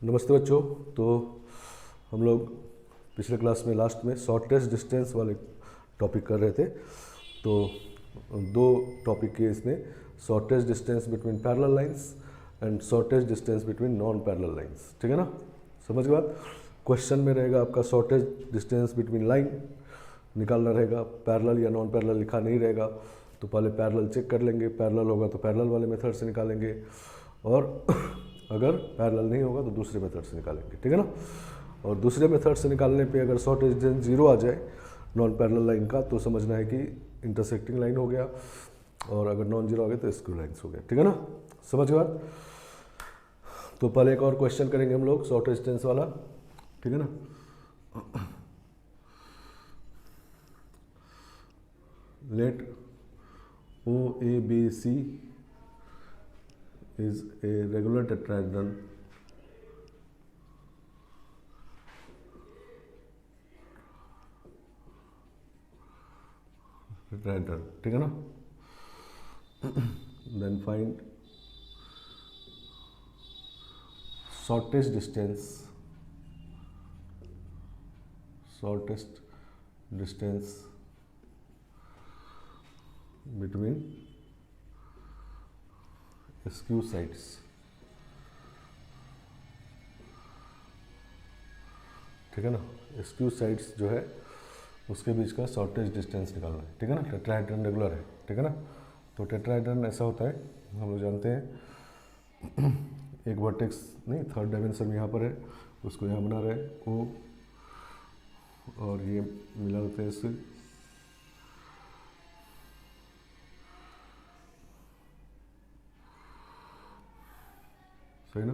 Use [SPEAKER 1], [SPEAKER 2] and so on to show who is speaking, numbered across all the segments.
[SPEAKER 1] नमस्ते बच्चों। तो हम लोग पिछले क्लास में लास्ट में शॉर्टेस्ट डिस्टेंस वाले टॉपिक कर रहे थे। तो दो टॉपिक के इसमें shortest distance between parallel lines and shortest distance between non parallel lines. ठीक है ना, समझ के बाद क्वेश्चन में रहेगा आपका शॉर्टेस्ट डिस्टेंस बिटवीन लाइन निकालना रहेगा, पैरेलल या नॉन पैरेलल लिखा नहीं रहेगा। तो पहले पैरेलल चेक कर लेंगे, पैरेलल होगा तो पैरेलल वाले मेथड से निकालेंगे और अगर पैरेलल नहीं होगा तो दूसरे मेथड से निकालेंगे। ठीक है ना, और दूसरे मेथड से निकालने पे अगर शॉर्टेज डिस्टेंस जीरो आ जाए नॉन पैरेलल लाइन का तो समझना है कि इंटरसेक्टिंग लाइन हो गया, और अगर नॉन जीरो आ गया तो स्क्यू लाइन्स हो गया। ठीक है ना, समझ के बाद तो पहले एक और क्वेश्चन करेंगे हम लोग शॉर्टेज डिस्टेंस वाला। ठीक है ना, late OABC is a regular tetrahedron ठीक है ना। then find shortest distance between skew sides. ठीक है ना, स्क्यू साइड्स जो है उसके बीच का शॉर्टेज डिस्टेंस निकालना है। ठीक है ना, टेट्राहेड्रन रेगुलर है। ठीक है ना, तो टेट्राहेड्रन ऐसा होता है, हम लोग जानते हैं एक वर्टेक्स नहीं, थर्ड डायमेंशन यहाँ पर है, उसको यहाँ बना रहे O और ये मिला होते हैं इससे। सही ना,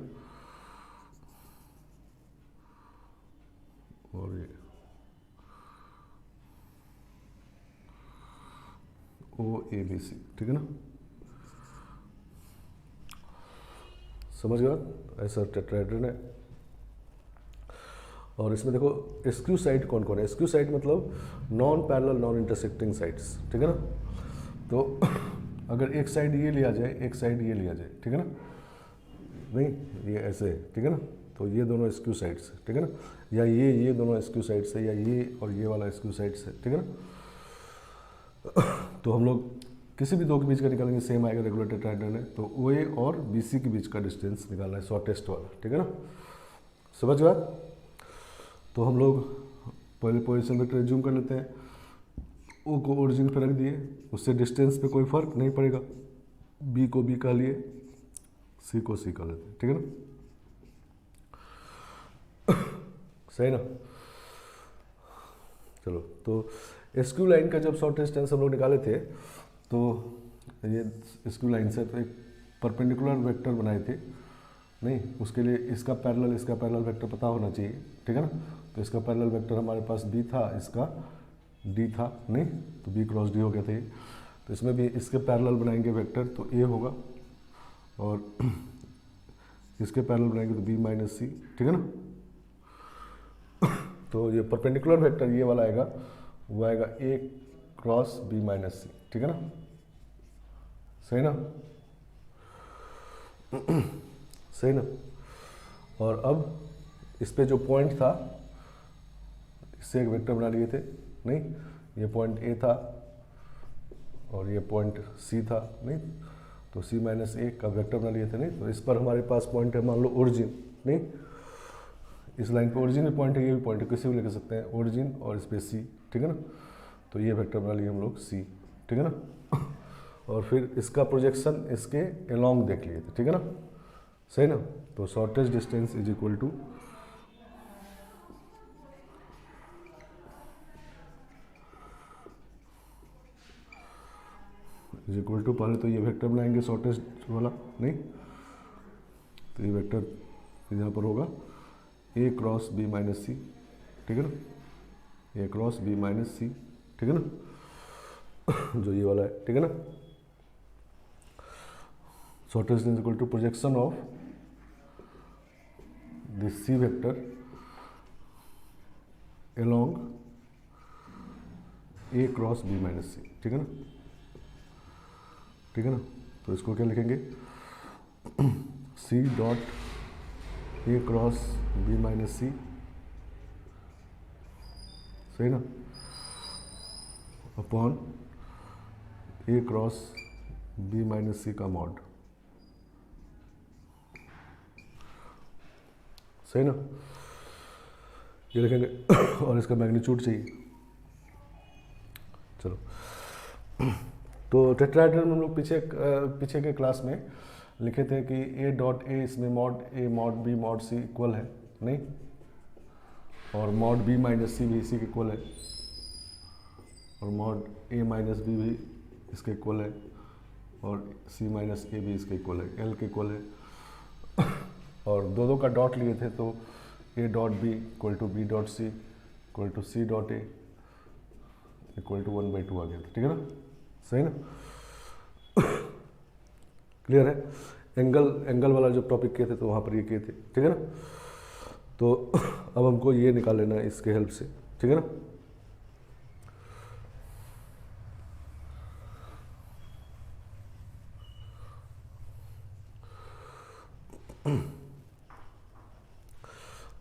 [SPEAKER 1] और ये OABC। ठीक है ना, समझ गया, ऐसा टेट्राहेड्रन है। और इसमें देखो स्क्यू साइड कौन कौन है। स्क्यू साइड मतलब non parallel non intersecting sides. ठीक है ना, तो अगर एक साइड ये लिया जाए, एक साइड ये लिया जाए, ठीक है ना, नहीं ये ऐसे है। ठीक है ना, तो ये दोनों स्क्यू साइड्स है। ठीक है ना, या ये दोनों स्क्यू साइड्स है, या ये और ये वाला स्क्यू साइड्स है। ठीक है ना, तो हम लोग किसी भी दो के बीच का निकालेंगे सेम आएगा, रेगुलर टेट्राहेड्रन है। तो OA और BC के बीच का डिस्टेंस निकालना है, शॉर्टेस्ट वाला। ठीक है ना, समझ बात। तो हम लोग पहले पोजीशन वेक्टर एज्यूम कर लेते हैं, O को ओरिजिन पे रख दिए, उससे डिस्टेंस पे कोई फर्क नहीं पड़ेगा। B को B कह लिए, C को C कह लेते हैं। ठीक है ना, सही ना। चलो, तो स्क्यू लाइन का जब शॉर्टेस्ट डिस्टेंस हम लोग निकाले थे तो ये स्क्यू लाइन से तो एक परपेंडिकुलर वेक्टर बनाए थे, नहीं उसके लिए इसका पैरेलल वेक्टर पता होना चाहिए। ठीक है ना, तो इसका पैरेलल वेक्टर हमारे पास B था, इसका D था, नहीं तो B क्रॉस D हो गया था ये। तो इसमें भी इसके पैरेलल बनाएंगे वेक्टर तो A होगा, और इसके पैरेलल बनाएंगे तो B माइनस C। ठीक है ना, तो ये परपेंडिकुलर वेक्टर ये वाला आएगा, वो आएगा A cross B minus C। ठीक है ना, सही ना, सही ना। और अब इस पे जो पॉइंट था इससे एक वेक्टर बना लिए थे, नहीं ये पॉइंट A था और ये पॉइंट C था, नहीं तो C माइनस A का वेक्टर बना लिए थे। नहीं तो इस पर हमारे पास पॉइंट है, मान लो ओरिजिन, नहीं इस लाइन पे ओरिजिन भी पॉइंट है, ये भी पॉइंट है, किसी भी लिख सकते हैं ओरिजिन और इस पे C। ठीक है ना, तो ये वेक्टर बना लिए हम लोग C। ठीक है ना, और फिर इसका प्रोजेक्शन इसके एलोंग देख लिए थे। ठीक है ना, सही ना। तो shortest distance is equal to पहले तो ये वेक्टर बनाएंगे शॉर्टेस्ट वाला, नहीं तो ये वेक्टर यहाँ पर होगा A cross B minus C। ठीक है ना, A cross B minus C। ठीक है ना, जो ये वाला है। ठीक है ना, shortest distance equal to projection of this C vector along A cross B minus C। ठीक है ना, ठीक है ना, तो इसको क्या लिखेंगे C dot A cross B minus C, सही ना, upon A cross B minus C का मॉड, सही ना, ये लिखेंगे और इसका मैग्नीट्यूड चाहिए। चलो तो टेट्राहेड्रल में हम लोग पीछे के क्लास में लिखे थे कि ए डॉट ए, इसमें mod A mod B mod C equal है, नहीं, और मॉड बी माइनस सी भी इसी के इक्वल है, और मॉड ए माइनस बी भी इसके इक्वल है, और सी माइनस ए भी इसके इक्वल है, एल के इक्वल है। और दो का डॉट लिए थे तो A dot B equal to B dot C equal to C dot A equal to 1/2 आ गया था, ठीक है ना, सही ना, क्लियर है। एंगल वाला जो टॉपिक किए थे तो वहाँ पर ये किए थे, ठीक है ना। तो अब हमको ये निकाल लेना है इसके हेल्प से, ठीक है ना।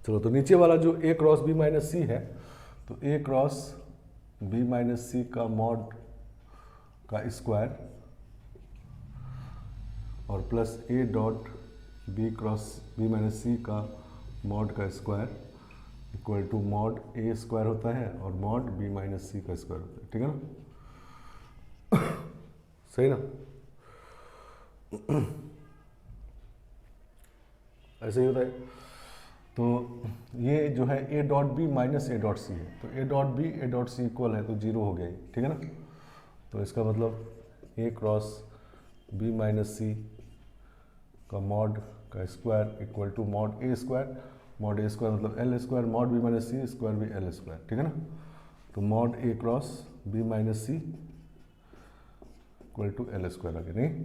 [SPEAKER 1] चलो, तो नीचे वाला जो A cross B minus C है, तो A cross B minus C का मॉड का स्क्वायर और plus A dot B cross B minus C का मॉड का square equal to mod A square होता है और मॉड बी माइनस सी का स्क्वायर होता है, ठीक है ना, सही ना। ऐसे ही होता है। तो ये जो है A dot B minus A dot C है, तो A dot B A dot C equal है तो 0 हो गया, ठीक है ना। तो इसका मतलब A cross B minus C का मॉड का square equal to mod A square मतलब L square, mod B minus C square भी एल स्क्वायर, ठीक है ना। तो mod A cross B minus C equal to L square आ गया, नहीं,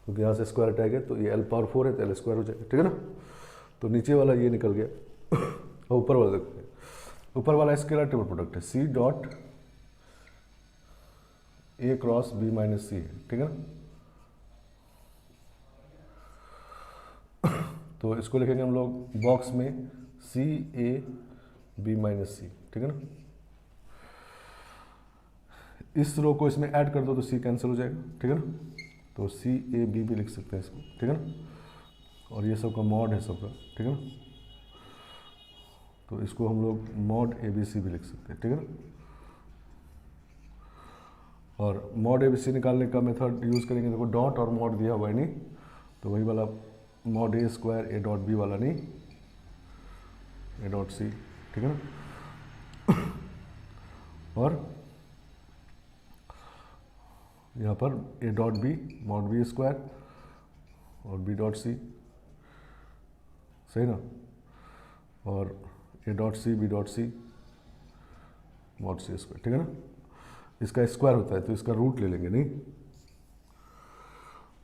[SPEAKER 1] क्योंकि यहाँ से स्क्वायर हटाएगा तो ये एल पावर 4 है तो एल स्क्वायर हो जाएगा, ठीक है ना। तो नीचे वाला ये निकल गया और ऊपर वाला देखते, ऊपर वाला स्केलर ट्रिपल प्रोडक्ट है, C dot A cross B minus C है, ठीक है ना। तो इसको लिखेंगे हम लोग बॉक्स में सी ए बी माइनस सी, ठीक है ना। इस रो को इसमें ऐड कर दो तो सी कैंसिल हो जाएगा, ठीक है ना। तो सी ए बी भी लिख सकते हैं इसको, ठीक है ना, और ये सब का मॉड है सबका, ठीक है ना। तो इसको हम लोग मॉड ए बी सी भी लिख सकते हैं, ठीक है ना। और मॉड ए बी सी निकालने का मेथड यूज़ करेंगे, देखो डॉट और मॉड दिया हुआ है, नहीं, तो वही वाला mod A square A dot B वाला, नहीं, ए डॉट सी, ठीक है ना। और यहाँ पर A dot B mod B square और बी डॉट सी, सही ना, और A dot C B dot C mod C square, ठीक है ना। इसका स्क्वायर होता है तो इसका रूट ले लेंगे, नहीं।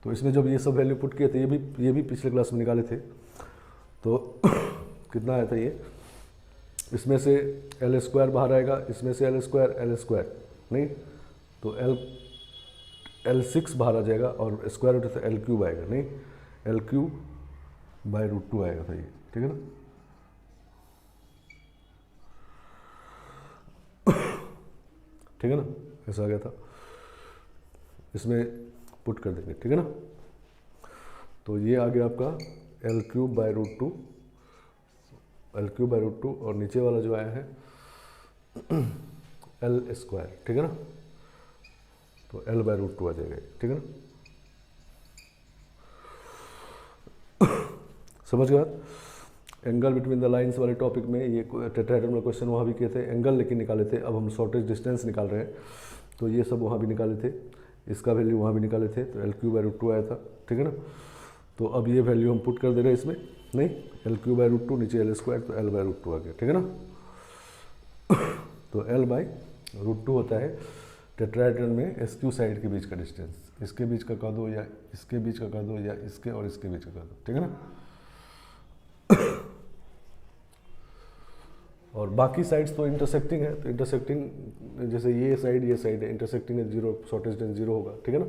[SPEAKER 1] तो इसमें जब ये सब वैल्यू पुट किए थे, ये भी पिछले क्लास में निकाले थे, तो कितना आया था ये, इसमें से एल स्क्वायर बाहर आएगा, इसमें से एल स्क्वायर, नहीं, तो L6 बाहर आ जाएगा और स्क्वायर रूट से एल क्यूब आएगा, नहीं, एल क्यूब बाई रूट 2 आएगा था ये, ठीक है ना। ठीक है ना, ऐसा आ गया था, इसमें पुट कर देंगे, ठीक है ना। तो ये आ गया आपका L cube by root two, और नीचे वाला जो आया है एल स्क्वायर, ठीक है ना, तो एल बाई रूट 2 आ जाएगा, ठीक है ना। समझ गया। एंगल बिटवीन द लाइंस वाले टॉपिक में ये टेट्राहेड्रल में क्वेश्चन वहाँ भी किए थे, एंगल लेकिन निकाले थे। अब हम शॉर्टेज डिस्टेंस निकाल रहे हैं, तो ये सब वहाँ भी निकाले थे, इसका वैल्यू वहाँ भी निकाले थे, तो एल क्यू बाई रूट 2 आया था, ठीक है ना। तो अब ये वैल्यू हम पुट कर दे रहे हैं इसमें, नहीं, एल क्यू बाई रूट 2 नीचे एल स्क्वायर, तो एल बाई रूट 2 आ गया, ठीक है ना। तो एल बाई रूट 2 होता है टेट्राहेड्रल में एसक्यू साइड के बीच का डिस्टेंस, इसके बीच का कर दो या इसके बीच का कर दो या इसके और इसके बीच का कर दो, ठीक है ना। और बाकी साइड्स तो इंटरसेक्टिंग है, तो इंटरसेक्टिंग जैसे ये साइड है, इंटरसेक्टिंग है, जीरो, शॉर्टेज डिस्टेंस 0 होगा, ठीक है ना।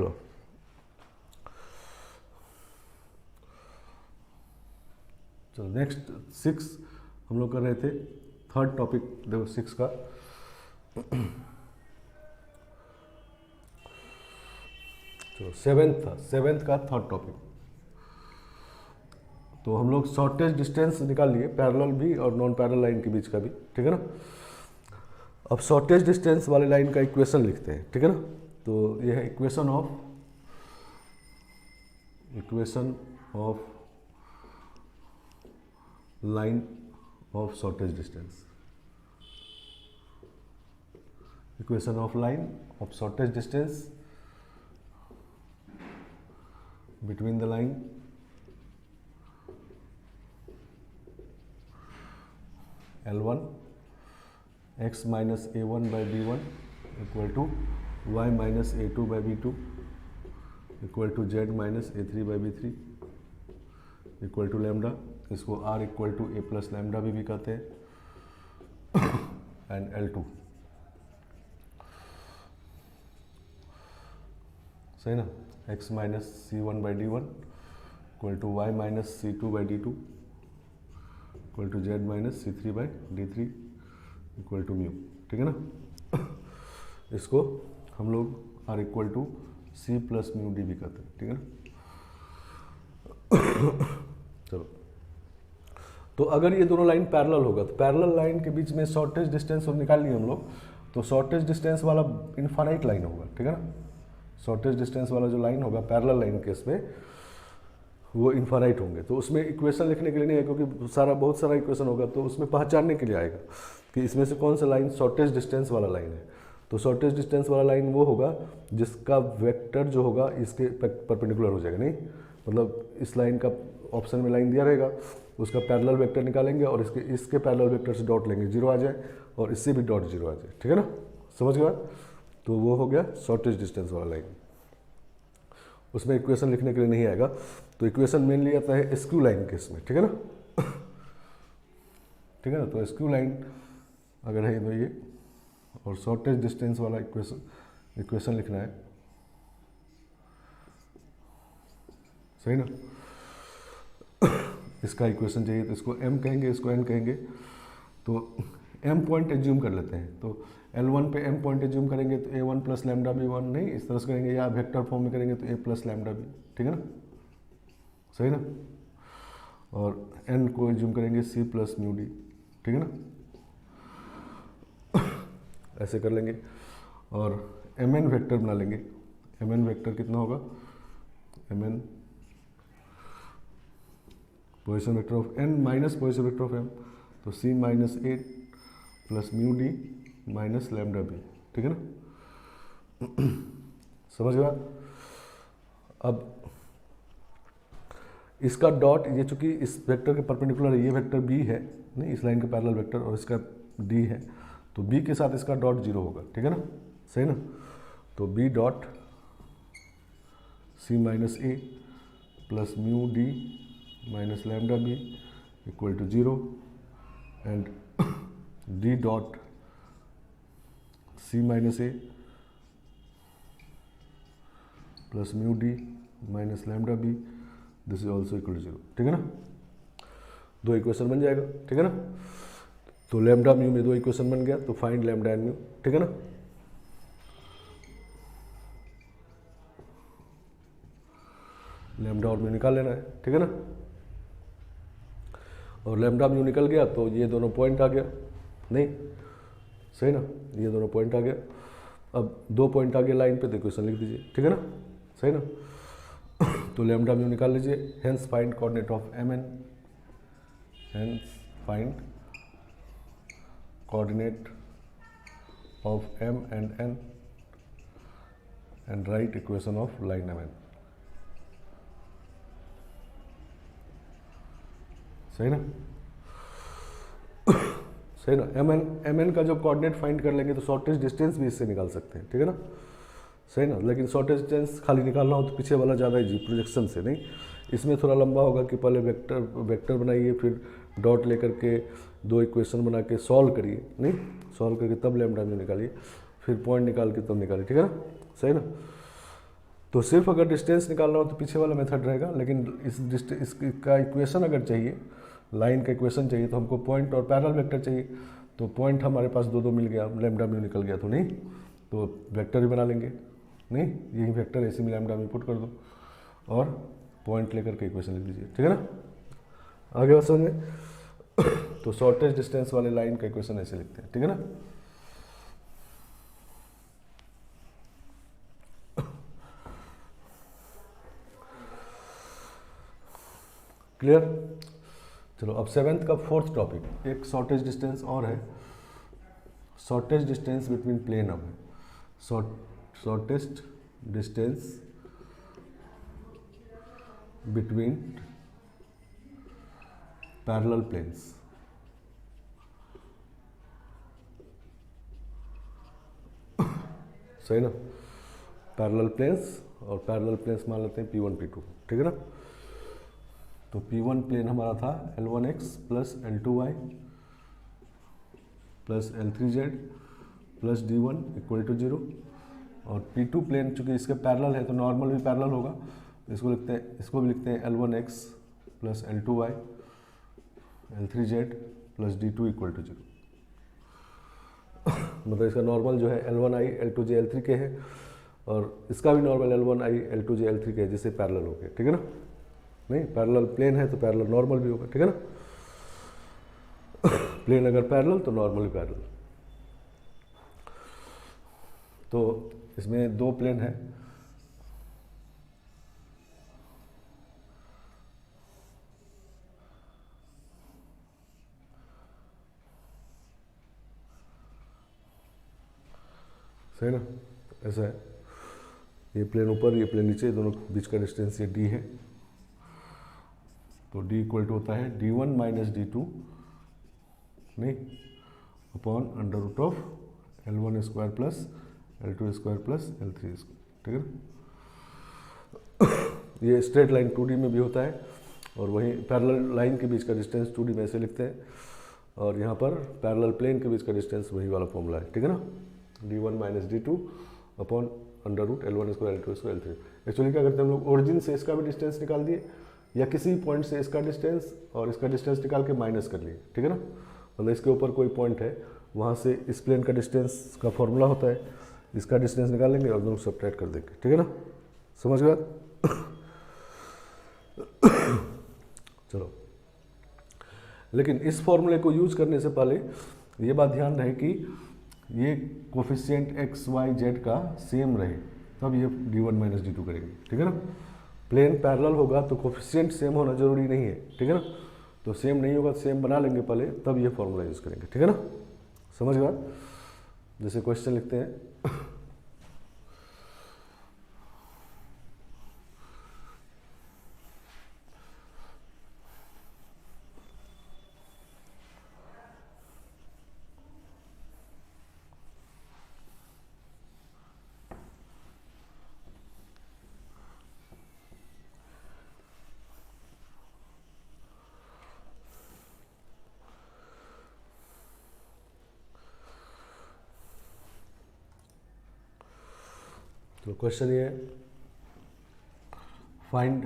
[SPEAKER 1] चलो चलो नेक्स्ट 6 हम लोग कर रहे थे, थर्ड टॉपिक देखो 6 का। चलो सेवेंथ का थर्ड टॉपिक। तो हम लोग शॉर्टेज डिस्टेंस निकाल लिए, पैरेलल भी और नॉन पैरेलल लाइन के बीच का भी, ठीक है ना। अब शॉर्टेज डिस्टेंस वाले लाइन का इक्वेशन लिखते हैं, ठीक है ना। तो यह है equation of line of shortage distance, equation of line of shortage distance between the line L1 x minus a1 by b1 equal to y minus a2 by b2 equal to z minus a3 by b3 equal to lambda, इसको r equal to a plus lambda भी कहते हैं, and L2, सही ना। x minus c1 by d1 equal to y minus c2 by d2 equal to z minus c3 by d3 equal to mu, ठीक है ना। इसको हम लोग r equal to c plus mu D भी कहते हैं, ठीक है ना। चलो, तो अगर ये दोनों लाइन पैरेलल होगा तो पैरेलल लाइन के बीच में शॉर्टेज डिस्टेंस निकाल लिए हम लोग, तो शॉर्टेज डिस्टेंस वाला इनफाइनाइट लाइन होगा, ठीक है ना। शॉर्टेज डिस्टेंस वाला जो लाइन होगा पैरेलल लाइन केस में वो इनफाइनाइट होंगे, तो उसमें इक्वेशन लिखने के लिए नहीं है, क्योंकि बहुत सारा इक्वेशन होगा, तो उसमें पहचानने के लिए आएगा कि इसमें से कौन सा लाइन शॉर्टेज डिस्टेंस वाला लाइन है। तो शॉर्टेज डिस्टेंस वाला लाइन वो होगा जिसका वेक्टर जो होगा इसके परपेंडिकुलर हो जाएगा, नहीं मतलब इस लाइन का ऑप्शन में लाइन दिया रहेगा, उसका पैरेलल वेक्टर निकालेंगे और इसके पैरेलल वेक्टर से डॉट लेंगे, जीरो आ जाए, और इससे भी डॉट जीरो आ जाए, ठीक है ना। समझ गए बात। तो वो हो गया शॉर्टेज डिस्टेंस वाला लाइन, उसमें इक्वेशन लिखने के लिए नहीं आएगा। तो इक्वेशन मेनली आता है स्क्यू लाइन केस में, ठीक है ना, ठीक है ना। तो स्क्यू लाइन अगर है तो ये, और शॉर्टेज डिस्टेंस वाला इक्वेशन लिखना है, सही ना। इसका इक्वेशन चाहिए तो इसको m कहेंगे, इसको n कहेंगे। तो m पॉइंट एज्यूम कर लेते हैं, तो L1 पे m पॉइंट एज्यूम करेंगे तो a1 प्लस लैम्डा भी 1 नहीं, इस तरह से करेंगे, या वेक्टर फॉर्म में करेंगे तो a प्लस लैम्डा भी, ठीक है ना, सही ना। और n को एज्यूम करेंगे c प्लस म्यू डी, ठीक है ना, ऐसे कर लेंगे। और mn वेक्टर बना लेंगे, mn वेक्टर कितना होगा, mn position vector of n minus position vector of m, तो c minus A plus mu D minus lambda B, ठीक है ना। समझ गया। अब इसका डॉट, ये चूंकि इस वेक्टर के परपेंडिकुलर है, ये वेक्टर b है नहीं, इस लाइन का पैरेलल वेक्टर, और इसका d है, तो b के साथ इसका डॉट जीरो होगा, ठीक है ना, सही ना। तो b dot c minus A plus mu D minus lambda B equal to zero, and d dot c minus A plus mu D minus lambda B, this is also equal to zero, ठीक है ना। दो equation बन जाएगा, ठीक है ना। तो लैम्डा म्यू में दो इक्वेशन बन गया, तो फाइंड लैम्डा एंड म्यू, ठीक है ना। लैम्डा और म्यू निकाल लेना है, ठीक है ना। और लैम्डा म्यू निकल गया तो ये दोनों पॉइंट आ गया, नहीं सही ना, ये दोनों पॉइंट आ गया। अब दो पॉइंट आ गया लाइन पे, तो इक्वेशन लिख दीजिए, ठीक है ना, सही ना। तो लैम्डा म्यू निकाल लीजिए, hence find coordinate of mn, hence find coordinate of m and n, and right equation of line mn, सही ना, सही ना। mn का जब कोऑर्डिनेट फाइंड कर लेंगे तो शॉर्टेज डिस्टेंस भी इससे निकाल सकते हैं, ठीक है ना, सही ना। लेकिन शॉर्टेज डिस्टेंस खाली निकालना हो तो पीछे वाला ज़्यादा इजी, प्रोजेक्शन से नहीं, इसमें थोड़ा लंबा होगा कि पहले वेक्टर बनाइए, फिर डॉट लेकर के दो इक्वेशन बना के सॉल्व करिए, नहीं सॉल्व करके तब लैम्डा म्यू निकालिए, फिर पॉइंट निकाल के तब निकालिए, ठीक है ना, सही ना। तो सिर्फ अगर डिस्टेंस निकालना हो तो पीछे वाला मेथड रहेगा, लेकिन इसका इक्वेशन अगर चाहिए, लाइन का इक्वेशन चाहिए, तो हमको पॉइंट और पैरेलल वेक्टर चाहिए। तो पॉइंट हमारे पास दो दो मिल गया, लैम्डा म्यू निकल गया, तो नहीं तो वेक्टर ही बना लेंगे, नहीं यही वेक्टर ऐसे में लैम्डा म्यू पुट कर दो और पॉइंट लेकर के इक्वेशन लिख दीजिए, ठीक है ना। आगे बात समझ में। तो शॉर्टेस्ट डिस्टेंस वाले लाइन का इक्वेशन ऐसे लिखते हैं, ठीक है ना। क्लियर। चलो अब सेवेंथ का फोर्थ टॉपिक, एक शॉर्टेस्ट डिस्टेंस और है, शॉर्टेस्ट डिस्टेंस बिटवीन प्लेन। अब shortest distance between parallel planes. सही ना, पैरेलल प्लेन्स, और पैरेलल प्लेन्स मान लेते हैं P1 P2, ठीक है ना। तो P1 प्लेन हमारा था L1x plus L2y plus L3z plus D1 equal to 0, और P2 प्लेन चूंकि इसके पैरेलल है तो नॉर्मल भी पैरेलल होगा, इसको लिखते हैं, इसको भी लिखते हैं L1x plus L2y L3z plus D2 equal to 0। मतलब इसका नॉर्मल जो है L1i L2j L3k है, और इसका भी नॉर्मल L1i L2j L3k है, जिससे पैरेलल हो गया, ठीक है ना। नहीं पैरेलल प्लेन है तो पैरेलल नॉर्मल भी होगा, ठीक है ना। प्लेन अगर पैरेलल तो नॉर्मल भी पैरेलल। तो इसमें दो प्लेन है, सही ना, ऐसा है, ये प्लेन ऊपर ये प्लेन नीचे, दोनों के बीच का डिस्टेंस ये d है। तो d इक्वल टू होता है d1 माइनस d2 नहीं upon under root of L1 square plus L2 square plus L3 square, ठीक है ना। ये स्ट्रेट लाइन 2D में भी होता है, और वहीं पैरेलल लाइन के बीच का डिस्टेंस 2D में ऐसे लिखते हैं, और यहाँ पर पैरेलल प्लेन के बीच का डिस्टेंस वही वाला फॉर्मूला है, ठीक है ना। d1 minus d2 upon under root L1 square L2 square L3। Actually क्या करते हैं हम लोग, ओरिजिन से इसका भी डिस्टेंस निकाल दिए, या किसी पॉइंट से इसका डिस्टेंस और इसका डिस्टेंस निकाल के माइनस कर लिए, ठीक है ना। मतलब इसके ऊपर कोई पॉइंट है, वहाँ से इस प्लेन का डिस्टेंस का फॉर्मूला होता है, इसका डिस्टेंस निकाल लेंगे और दोनों सब्ट्रैक्ट कर देंगे, ठीक है ना। समझ गए। चलो, लेकिन इस फॉर्मूले को यूज करने से पहले ये बात ध्यान रहे कि ये कोफिशिएंट x y z का सेम रहे, तब ये d1 माइनस d2 करेंगे, ठीक है ना। प्लेन पैरेलल होगा तो कोफिशिएंट सेम होना जरूरी नहीं है, ठीक है ना। तो सेम नहीं होगा, सेम बना लेंगे पहले, तब ये फॉर्मूला यूज करेंगे, ठीक है ना। समझ गए। जैसे क्वेश्चन लिखते हैं, तो क्वेश्चन ये find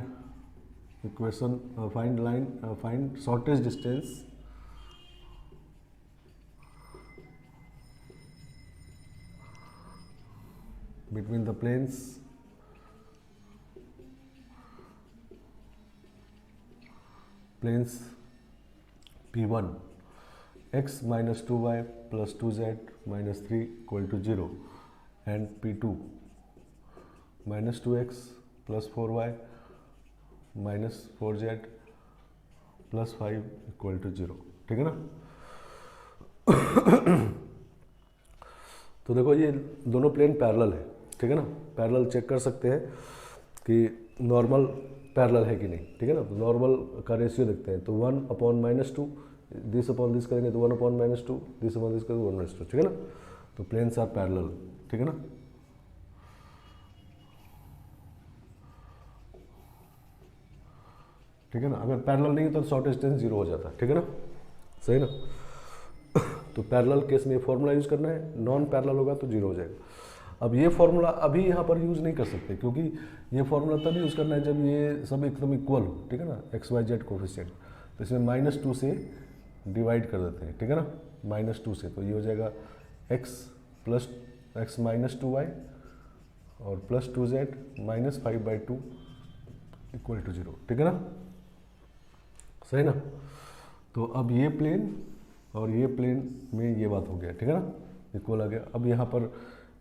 [SPEAKER 1] equation, find line, find shortest distance between the planes P1 x minus 2y plus 2z minus 3 equal to 0 and P2 minus 2x plus 4y minus 4z plus 5 equal to 0, ठीक है ना। तो देखो ये दोनों plane parallel है, ठीक है ना। पैरेलल चेक कर सकते हैं कि नॉर्मल पैरेलल है कि नहीं, ठीक है ना। तो नॉर्मल का रेशियो देखते हैं, तो 1 अपॉन -2, दिस अपॉन दिस करेंगे तो 1 अपॉन -2, दिस अपॉन दिस करेंगे 1/2, ठीक है ना। तो प्लेन्स आर पैरेलल, ठीक है ना। ठीक है ना। अगर पैरेलल नहीं तो शॉर्टेस्ट डिस्टेंस 0 हो जाता है, ठीक है ना, सही ना। तो पैरेलल केस में फॉर्मूला यूज करना है, नॉन पैरेलल होगा तो 0 हो जाएगा। अब ये फॉर्मूला अभी यहाँ पर यूज़ नहीं कर सकते, क्योंकि ये फॉर्मूला तब यूज़ करना है जब ये सब एकदम इक्वल हो, ठीक है ना, एक्स वाई जेड कोफिशिएंट। तो इसमें -2 से डिवाइड कर देते हैं, ठीक है ना, -2 से, तो ये हो जाएगा x माइनस 2y और +2z -5/2 इक्वल टू 0, ठीक है ना, सही ना। तो अब ये प्लेन और ये प्लेन में ये बात हो गया, ठीक है ना, इक्वल आ गया। अब यहाँ पर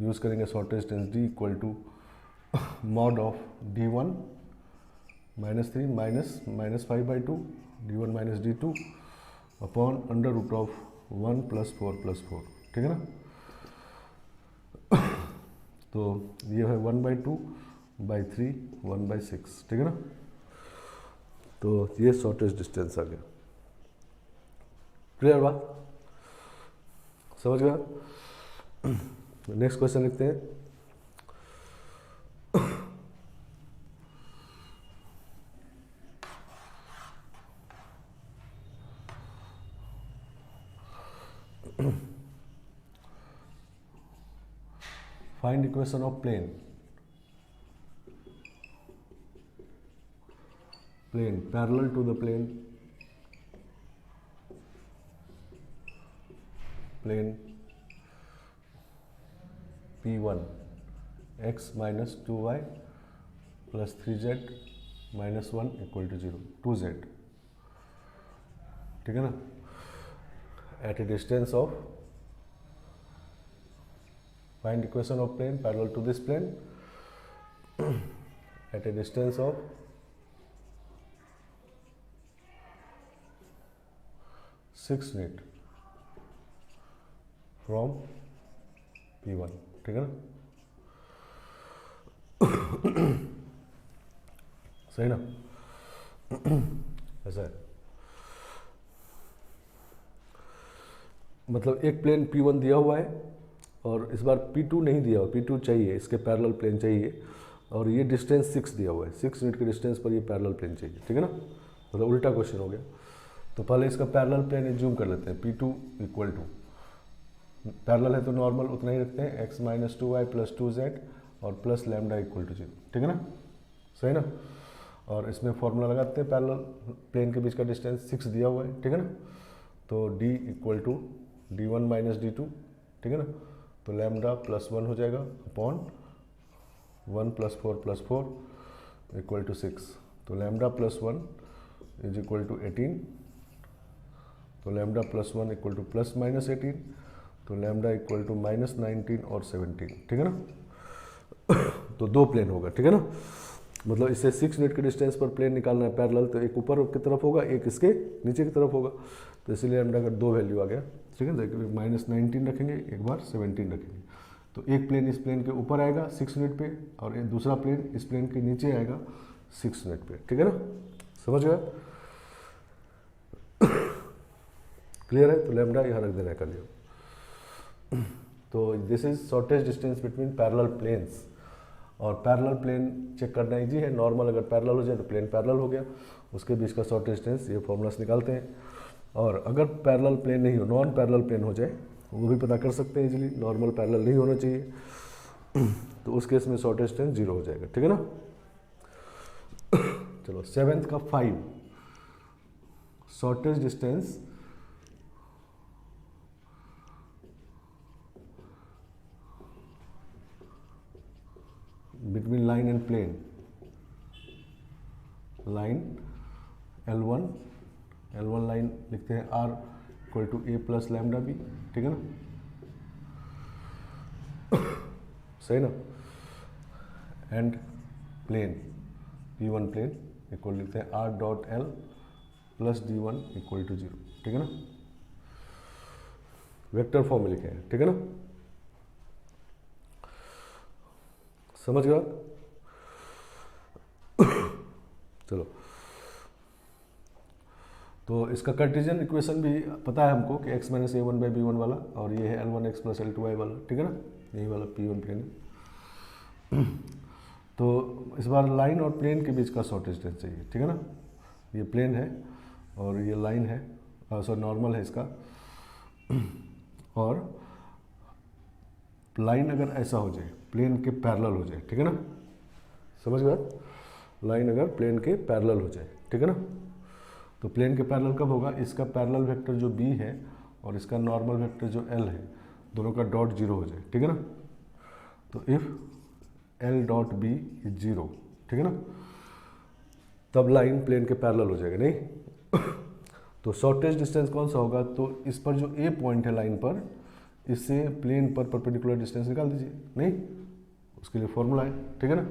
[SPEAKER 1] यूज़ करेंगे shortest distance d equal to mod of d1 -3 -5/2 d1 minus d2 upon √1 + 4 + 4, ठीक है ना। तो ये है 1/2/3 1/6, ठीक है ना। तो ये शॉर्टेज डिस्टेंस आ गया। क्लियर बात, समझ गया। नेक्स्ट क्वेश्चन लिखते हैं। Find equation of plane parallel to the plane P1 x minus 2y plus 3z minus 1 equal to 0, 2z, ठीक है ना, at a distance of, find equation of plane parallel to this plane at a distance of 6 metre from P1, ठीक है ना, सही ना, ऐसा है। मतलब एक प्लेन P1 दिया हुआ है और इस बार P2 नहीं दिया हुआ, P2 चाहिए, इसके पैरेलल प्लेन चाहिए, और ये डिस्टेंस 6 दिया हुआ है, 6 मीटर के डिस्टेंस पर ये पैरेलल प्लेन चाहिए, ठीक है ना, मतलब उल्टा क्वेश्चन हो गया। तो पहले इसका पैरेलल प्लेन एज्यूम कर लेते हैं, P2 इक्वल टू, पैरेलल है तो नॉर्मल उतना ही रखते हैं, x minus 2y plus 2z और प्लस लैम्डा इक्वल टू 0, ठीक है ना, सही ना। और इसमें फॉर्मूला लगाते हैं, पैरेलल प्लेन के बीच का डिस्टेंस 6 दिया हुआ है, ठीक है ना। तो d equal to d1 minus d2, ठीक है ना, तो लैम्डा +1 हो जाएगा अपॉन 1 + 4 + 4 इक्वल टू 6। तो लैम्डा +1 इज इक्वल टू 18, तो लैम्डा +1 इक्वल टू ±18, तो लैम्डा इक्वल टू -19 और 17, ठीक है ना। तो दो प्लेन होगा, ठीक है ना, मतलब इसे 6 यूनिट के डिस्टेंस पर प्लेन निकालना है पैरेलल, तो एक ऊपर की तरफ होगा, एक इसके नीचे की तरफ होगा, तो इसलिए लैम्डा का 2 वैल्यू आ गया, ठीक है ना। -19 रखेंगे, एक बार 17 रखेंगे, तो एक प्लेन इस प्लेन के ऊपर आएगा 6 यूनिट पे और एक दूसरा प्लेन इस प्लेन के नीचे आएगा 6 यूनिट पे, ठीक है ना, समझ गया। क्लियर है, तो लैम्डा यहाँ रख देना है कर लिया। तो this is shortest distance between parallel planes, और पैरेलल प्लेन चेक करना इजी है, नॉर्मल अगर पैरेलल हो जाए तो प्लेन पैरेलल हो गया, उसके बीच का शॉर्टेज डिस्टेंस, ये फॉर्मूलास निकालते हैं। और अगर पैरेलल प्लेन नहीं हो, नॉन पैरेलल प्लेन हो जाए, वो भी पता कर सकते हैं इजीली, नॉर्मल पैरेलल नहीं होना चाहिए, तो उस केस में शॉर्टेज डिस्टेंस 0 हो जाएगा, ठीक है ना। चलो 7th का 5, shortest distance between line and plane, line L1 line लिखते हैं R equal to A plus lambda B, ठीक है ना, सही ना। And plane P1 plane equal लिखते हैं R dot L plus D1 equal to 0, ठीक है ना, वेक्टर फॉर्म में लिखे हैं, ठीक है ना, समझ गया। चलो, तो इसका कार्टेशियन इक्वेशन भी पता है हमको कि x माइनस a1/b1 वाला, और ये है L1x प्लस L2y वाला, ठीक है ना, यही वाला P1 प्लेन है। तो इस बार लाइन और प्लेन के बीच का शॉर्टेज डिस्टेंस चाहिए, ठीक है ना, ये प्लेन है और ये लाइन है, सॉरी नॉर्मल है इसका, और लाइन अगर ऐसा हो जाए, प्लेन के पैरेलल हो जाए, ठीक है ना, समझ गए बात? लाइन अगर प्लेन के पैरेलल हो जाए, ठीक है ना, तो प्लेन के पैरेलल कब होगा? इसका पैरेलल वेक्टर जो बी है और इसका नॉर्मल वेक्टर जो एल है, दोनों का डॉट जीरो हो जाए, ठीक है ना। तो if L dot B is zero, ठीक है ना, तब लाइन प्लेन के पैरेलल हो जाएगा, नहीं? तो शॉर्टेस्ट डिस्टेंस कौन सा होगा? तो इस पर जो ए पॉइंट है लाइन पर, इससे प्लेन पर परपेंडिकुलर डिस्टेंस निकाल दीजिए, नहीं? उसके लिए फॉर्मूला है, ठीक है ना,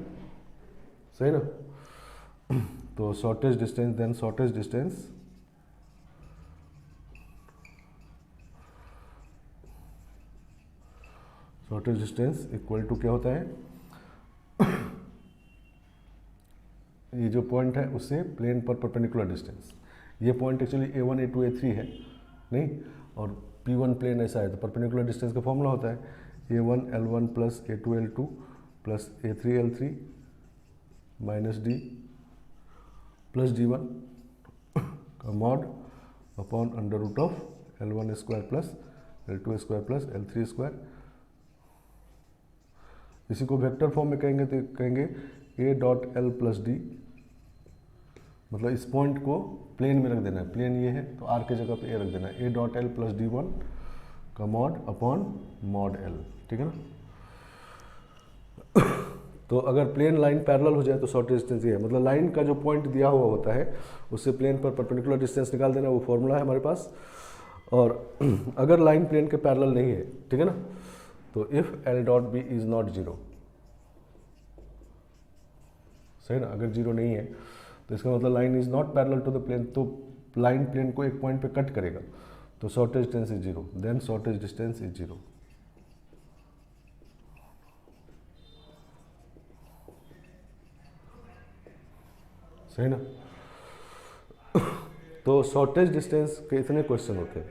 [SPEAKER 1] सही ना। तो shortest distance, then shortest distance equal to क्या होता है? ये जो पॉइंट है उससे प्लेन पर परपेंडिकुलर डिस्टेंस, ये point actually A1 A2 A3 है, नहीं, और P1 प्लेन ऐसा है, तो परपेंडिकुलर डिस्टेंस का फॉर्मूला होता है A1 L1 plus A2 L2 plus A3 L3 minus D plus D1 का mod upon under root of L1 square plus L2 square plus L3 square. इसी को वेक्टर फॉर्म में कहेंगे तो कहेंगे A dot L plus D, मतलब इस point को प्लेन में रख देना है, प्लेन ये है तो आर के जगह पे ए रख देना है, A dot L plus D1 का मॉड अपॉन मॉड L, ठीक है ना। तो अगर प्लेन लाइन पैरेलल हो जाए तो शॉर्टेस्ट डिस्टेंस ये है, मतलब लाइन का जो पॉइंट दिया हुआ होता है उससे प्लेन पर परपेंडिकुलर डिस्टेंस निकाल देना, वो फॉर्मूला है हमारे पास। और अगर लाइन प्लेन के पैरेलल नहीं है, ठीक है ना, तो if L dot B is not zero, सही ना, अगर जीरो नहीं है तो इसका मतलब line is not parallel to the plane, तो लाइन प्लेन को एक पॉइंट पे कट करेगा, तो shortest distance is zero, then shortest distance is zero. सही ना। तो शॉर्टेस्ट डिस्टेंस के इतने क्वेश्चन होते हैं,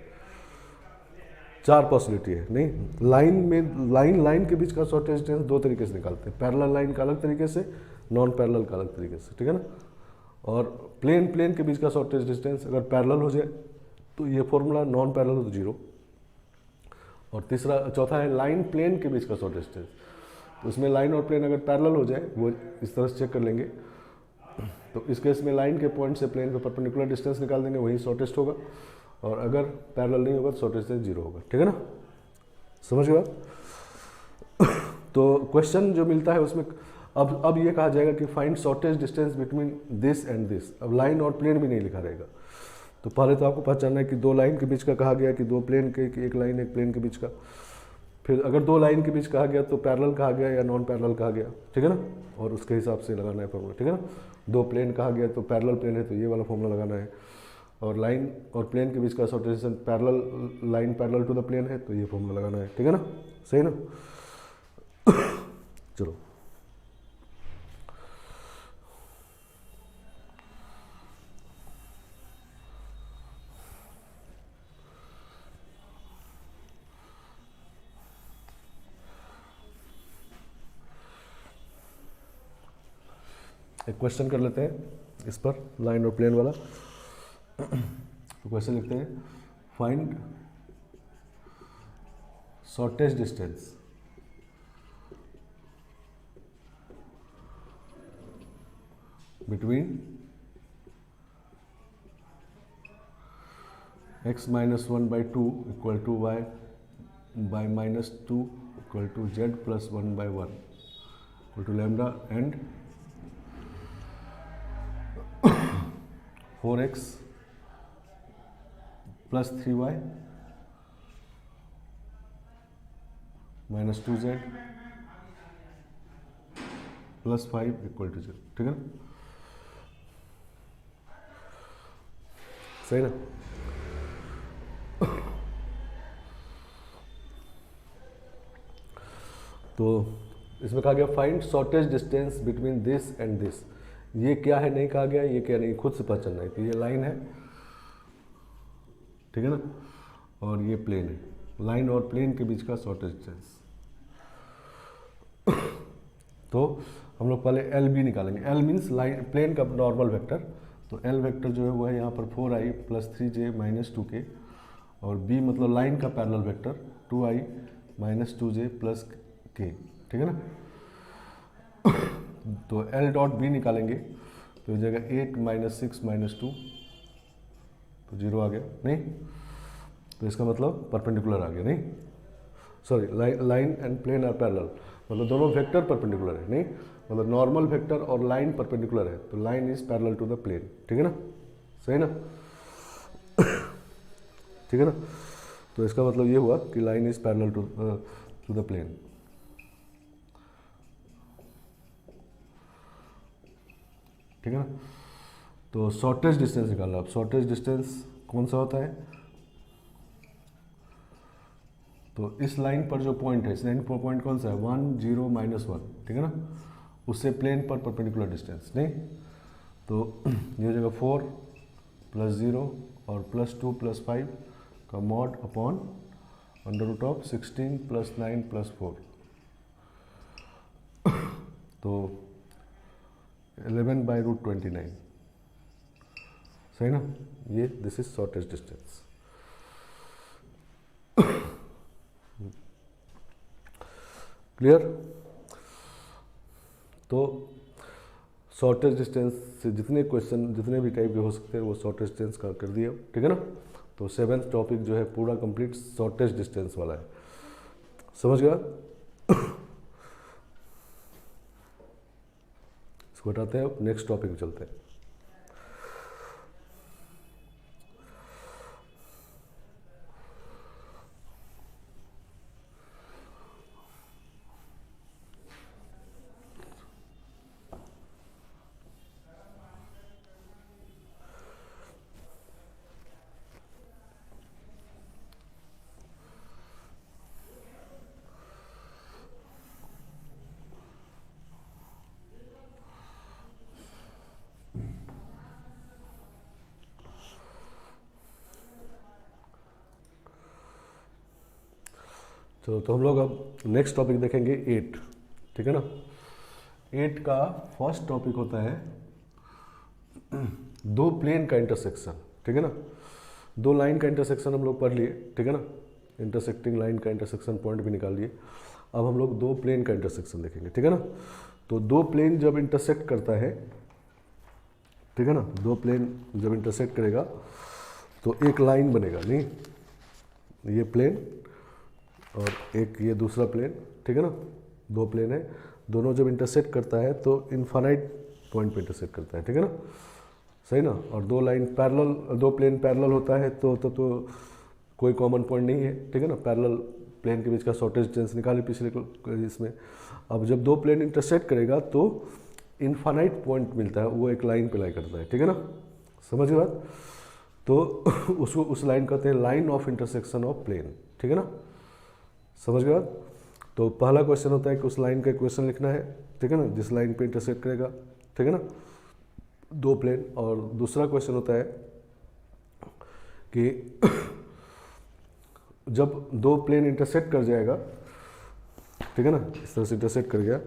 [SPEAKER 1] 4 पॉसिबिलिटी है, नहीं? लाइन में लाइन के बीच का शॉर्टेस्ट डिस्टेंस 2 तरीके से निकालते हैं, पैरेलल लाइन का अलग तरीके से, नॉन पैरेलल का अलग तरीके से, ठीक है ना। और प्लेन के बीच का शॉर्टेस्ट डिस्टेंस अगर पैरेलल हो जाए तो ये फॉर्मूला, नॉन पैरेलल हो तो जीरो। और चौथा है लाइन प्लेन के बीच का शॉर्टेस्ट डिस्टेंस, तो इसमें लाइन और प्लेन अगर पैरेलल हो जाए, वो इस तरह से चेक कर लेंगे, तो इस केस में लाइन के पॉइंट से प्लेन पे परपेंडिकुलर डिस्टेंस निकाल देंगे, वही शॉर्टेस्ट होगा, और अगर पैरेलल नहीं होगा तो शॉर्टेस्ट डिस्टेंस जीरो होगा, ठीक है ना, समझ गए आप? तो क्वेश्चन जो मिलता है उसमें अब ये कहा जाएगा कि find shortest distance between this and this. अब लाइन और प्लेन भी नहीं लिखा रहेगा, तो पहले तो आपको पहचानना है कि 2 लाइन के बीच का कहा गया कि 2 प्लेन के, कि एक लाइन एक प्लेन के बीच का। फिर अगर 2 लाइन के बीच कहा गया तो पैरेलल कहा गया या नॉन पैरेलल कहा गया, ठीक है ना, और उसके हिसाब से लगाना है फॉर्मूला, ठीक है ना। 2 प्लेन कहा गया तो पैरेलल प्लेन है तो ये वाला फॉर्मूला लगाना है, और लाइन और प्लेन के बीच का shortest distance parallel, line parallel to the plane है तो ये फॉर्मूला लगाना है, ठीक है ना, सही ना। चलो एक क्वेश्चन कर लेते हैं इस पर, लाइन और प्लेन वाला। तो क्वेश्चन लिखते हैं, find shortest distance between x minus 1/2 equal to y by -2 equal to z plus 1/1 equal to lambda and 4x plus 3y minus 2z plus 5 equal to 0, ठीक है ना, सही ना। तो इसमें कहा गया find shortest distance between this and this. ये क्या है नहीं कहा गया, ये क्या नहीं, खुद से पहचानना है कि ये लाइन है, ठीक है ना, और ये प्लेन है, लाइन और प्लेन के बीच का शॉर्टेस्ट डिस्टेंस। तो हम लोग पहले एल बी निकालेंगे। एल मीन्स लाइन प्लेन का नॉर्मल वेक्टर, तो एल वेक्टर जो है वो है यहाँ पर 4i plus 3j minus 2k, और बी मतलब लाइन का parallel vector 2i minus 2j plus k, ठीक है ना। तो L डॉट बी निकालेंगे तो इस जगह 8 माइनस 6 माइनस 2 तो 0 आ गया, नहीं? तो इसका मतलब परपेंडिकुलर आ गया, नहीं? Sorry, line and plane are parallel, मतलब दोनों वेक्टर परपेंडिकुलर है, नहीं? मतलब नॉर्मल वेक्टर और लाइन परपेंडिकुलर है, तो line is parallel to the plane, ठीक है ना? सही ना? ठीक है ना? तो इसका मतलब ये हुआ कि line is parallel to the plane. ठीक है ना? तो शॉर्टेस्ट डिस्टेंस निकालना। अब शॉर्टेस्ट डिस्टेंस कौन सा होता है? तो इस लाइन पर जो पॉइंट है, इस लाइन पर पॉइंट कौन सा है? 1 0 -1, ठीक है ना? उससे प्लेन पर परपेंडिकुलर डिस्टेंस, नहीं? तो ये हो जाएगा 4 + 0 और +2 + 5 का मॉड अपॉन √16 + 9 + 4, तो 11/√29, सही ना? ये this is shortest distance. Clear? तो शॉर्टेस्ट डिस्टेंस से जितने क्वेश्चन, जितने भी टाइप के हो सकते हैं वो शॉर्टेस्ट डिस्टेंस का कर दिया, ठीक है ना? तो 7th टॉपिक जो है पूरा कंप्लीट शॉर्टेस्ट डिस्टेंस वाला है, समझ गया? इसको हटाते हैं, नेक्स्ट टॉपिक में चलते हैं। चलो, तो हम लोग अब नेक्स्ट टॉपिक देखेंगे 8, ठीक है ना? 8 का फर्स्ट टॉपिक होता है दो प्लेन का इंटरसेक्शन, ठीक है ना? दो लाइन का इंटरसेक्शन हम लोग पढ़ लिए, ठीक है ना? इंटरसेक्टिंग लाइन का इंटरसेक्शन पॉइंट भी निकाल लिए। अब हम लोग दो प्लेन का इंटरसेक्शन देखेंगे, ठीक है ना? तो दो प्लेन जब इंटरसेक्ट करता है, ठीक है ना? दो प्लेन जब इंटरसेक्ट करेगा तो एक लाइन बनेगा, नहीं? ये प्लेन और एक ये दूसरा प्लेन, ठीक है ना? दो प्लेन है, दोनों जब इंटरसेक्ट करता है तो इनफाइनाइट पॉइंट पे इंटरसेक्ट करता है, ठीक है ना? सही ना? और दो लाइन पैरेलल, दो प्लेन पैरेलल होता है तो कोई कॉमन पॉइंट नहीं है, ठीक है ना? पैरेलल प्लेन के बीच का शॉर्टेस्ट डिस्टेंस निकाले पिछले इसमें। अब जब दो प्लेन इंटरसेक्ट करेगा तो इनफाइनाइट पॉइंट मिलता है, वो एक लाइन पे लाई करता है, ठीक है ना? समझ गए बात? तो उसको उस लाइन कहते हैं line of intersection of plane, ठीक है ना? समझ गए बात? तो पहला क्वेश्चन होता है कि उस लाइन का इक्वेशन लिखना है, ठीक है ना? जिस लाइन पे इंटरसेक्ट करेगा, ठीक है ना? दो प्लेन। और दूसरा क्वेश्चन होता है कि जब दो प्लेन इंटरसेक्ट कर जाएगा, ठीक है ना? इस तरह से इंटरसेक्ट कर गया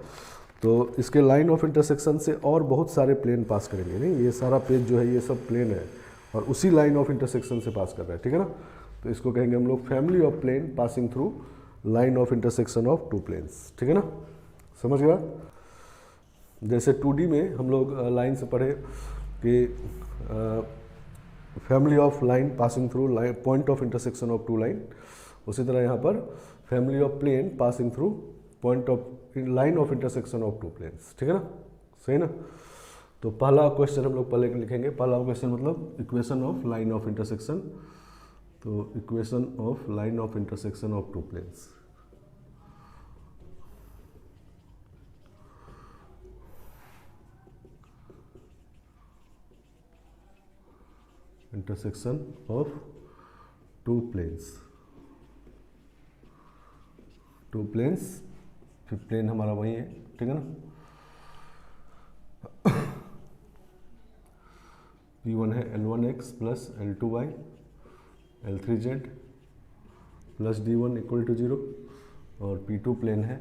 [SPEAKER 1] तो इसके लाइन ऑफ इंटरसेक्शन से और बहुत सारे प्लेन पास करेंगे, नहीं? ये सारा पेज जो है ये सब प्लेन है और उसी लाइन ऑफ इंटरसेक्शन से पास कर रहा है, ठीक है ना? तो इसको कहेंगे हम लोग family of plane passing through line of intersection of two planes, ठीक है ना? समझ गया? जैसे 2D में हम लोग लाइन से पढ़े कि family of line passing through point of intersection of two line, उसी तरह यहाँ पर family of plane passing through point of line of intersection of two planes, ठीक है ना? सही ना? तो पहला क्वेश्चन हम लोग पहले लिखेंगे। पहला क्वेश्चन मतलब equation of line of intersection, तो equation of line of intersection of two planes. Intersection of two planes, two planes, फिर प्लेन हमारा वही है, ठीक है ना? P1 है L1x plus L2y L3z plus D1 = 0 और P2 प्लेन है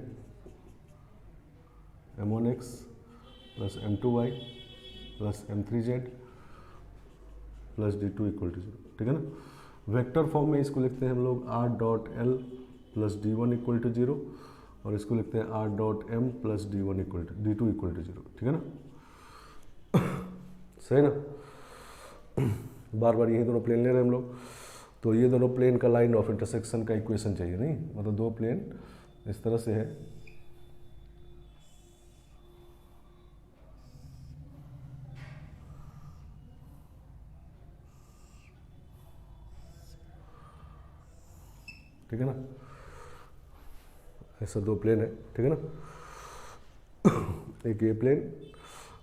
[SPEAKER 1] M1x plus M2y plus M3z plus D2 = 0, ठीक है ना? वेक्टर फॉर्म में इसको लिखते हैं हम लोग R.L प्लस D1 = 0 और इसको लिखते हैं R dot M plus D one equal to D two equal to zero, ठीक है ना। सही ना, बार बार यही दोनों प्लेन ले रहे हैं हम लोग, तो ये दोनों प्लेन का लाइन ऑफ इंटरसेक्शन का इक्वेशन चाहिए, नहीं मतलब दो प्लेन इस तरह से है, ठीक है ना, ऐसा दो प्लेन है, ठीक है ना, एक ये प्लेन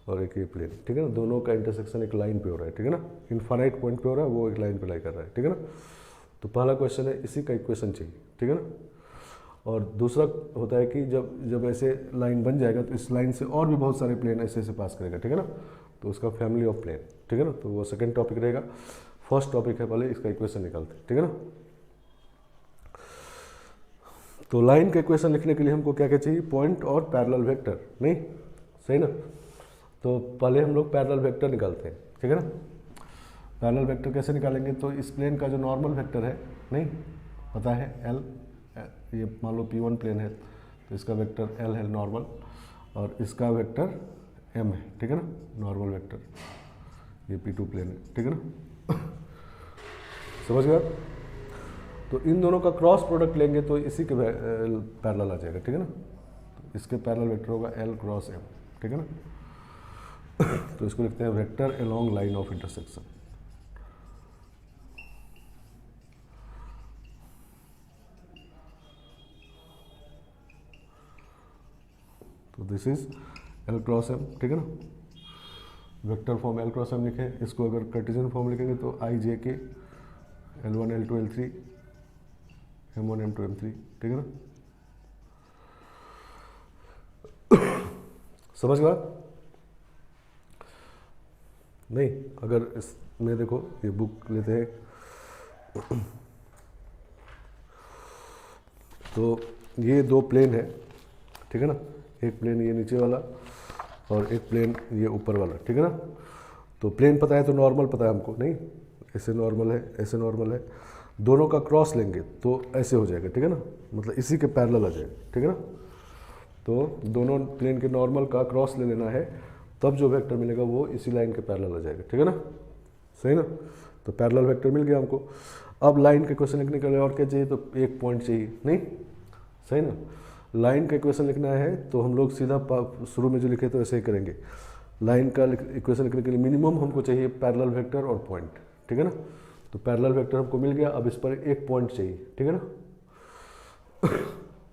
[SPEAKER 1] और एक ये प्लेन, ठीक है ना, दोनों का इंटरसेक्शन एक लाइन पे हो रहा है, ठीक है ना, इनफाइनाइट पॉइंट पे हो रहा है, वो एक लाइन पे लाई कर रहा है, ठीक है ना। तो पहला क्वेश्चन है इसी का इक्वेशन चाहिए, ठीक है ना। और दूसरा होता है कि जब ऐसे लाइन बन जाएगा तो इस लाइन से और भी बहुत सारे प्लेन ऐसे ऐसे पास करेगा, ठीक है ना, तो उसका फैमिली ऑफ प्लेन, ठीक है ना, तो वो सेकंड टॉपिक रहेगा। फर्स्ट टॉपिक है पहले इसका इक्वेशन निकालते हैं, ठीक है ना। तो लाइन का इक्वेशन लिखने के लिए हमको क्या क्या चाहिए, पॉइंट और पैरेलल वेक्टर, नहीं सही ना। तो पहले हम लोग पैरेलल वेक्टर निकालते हैं, ठीक है ना। पैरेलल वेक्टर कैसे निकालेंगे, तो इस प्लेन का जो नॉर्मल वेक्टर है, नहीं पता है एल, ये मान लो P1 प्लेन है तो इसका वेक्टर L है नॉर्मल, और इसका वेक्टर M है, ठीक है ना, नॉर्मल वेक्टर, ये P2 प्लेन है, ठीक है ना। समझ गए। तो इन दोनों का क्रॉस प्रोडक्ट लेंगे तो इसी के पैरेलल आ जाएगा, ठीक है ना, तो इसके पैरेलल वेक्टर होगा L क्रॉस M, ठीक है ना। तो इसको लिखते हैं vector along line of intersection. तो this is L cross M, ठीक है ना, vector form L cross M लिखे। इसको अगर कार्टेशियन फॉर्म लिखेंगे तो I J K L1 L2 L3 M1 M2 M3, ठीक है ना। समझ गया नहीं। अगर इसमें देखो ये बुक लेते हैं तो ये दो प्लेन है, ठीक है ना, एक प्लेन ये नीचे वाला और एक प्लेन ये ऊपर वाला, ठीक है ना। तो प्लेन पता है तो नॉर्मल पता है हमको, नहीं ऐसे नॉर्मल है, ऐसे नॉर्मल है, दोनों का क्रॉस लेंगे तो ऐसे हो जाएगा, ठीक है ना, मतलब इसी के पैरेलल आ जाएगा, ठीक है ना। तो दोनों प्लेन के नॉर्मल का क्रॉस ले लेना है, तब जो वेक्टर मिलेगा वो इसी लाइन के पैरेलल आ जाएगा, ठीक है ना, सही ना। तो पैरेलल वेक्टर मिल गया हमको। अब लाइन के क्वेश्चन लिखने के लिए और क्या चाहिए, तो एक पॉइंट चाहिए, नहीं सही ना। लाइन का इक्वेशन लिखना है तो हम लोग सीधा शुरू में जो लिखे तो ऐसे ही करेंगे। लाइन का इक्वेशन लिखने के लिए मिनिमम हमको चाहिए पैरेलल वेक्टर और पॉइंट, ठीक है ना। तो पैरेलल वेक्टर हमको मिल गया, अब इस पर एक पॉइंट चाहिए, ठीक है ना।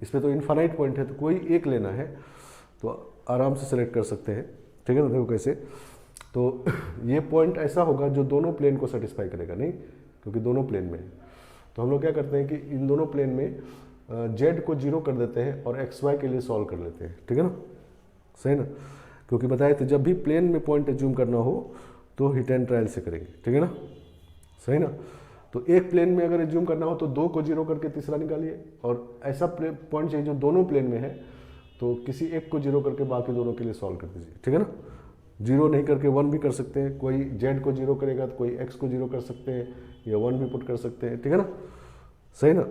[SPEAKER 1] इसमें तो इनफाइनाइट पॉइंट है तो कोई एक लेना है तो आराम से सेलेक्ट कर सकते हैं, ठीक है ना। देखो कैसे, तो ये पॉइंट ऐसा होगा जो दोनों प्लेन को सेटिस्फाई करेगा, नहीं क्योंकि दोनों प्लेन में है। तो हम लोग क्या करते हैं कि इन दोनों प्लेन में जेड को जीरो कर देते हैं और एक्स वाई के लिए सॉल्व कर लेते हैं, ठीक है ना, सही ना। क्योंकि बताए तो जब भी प्लेन में पॉइंट एज्यूम करना हो तो हिट एंड ट्रायल से करेंगे, ठीक है ना, सही ना। तो एक प्लेन में अगर एज्यूम करना हो तो दो को जीरो करके तीसरा निकालिए, और ऐसा पॉइंट चाहिए जो दोनों प्लेन में है तो किसी एक को जीरो करके बाकी दोनों के लिए सॉल्व कर दीजिए, ठीक है ना। जीरो नहीं करके वन भी कर सकते हैं, कोई जेड को जीरो करेगा तो कोई एक्स को जीरो कर सकते हैं या वन भी पुट कर सकते हैं, ठीक है ना, सही ना।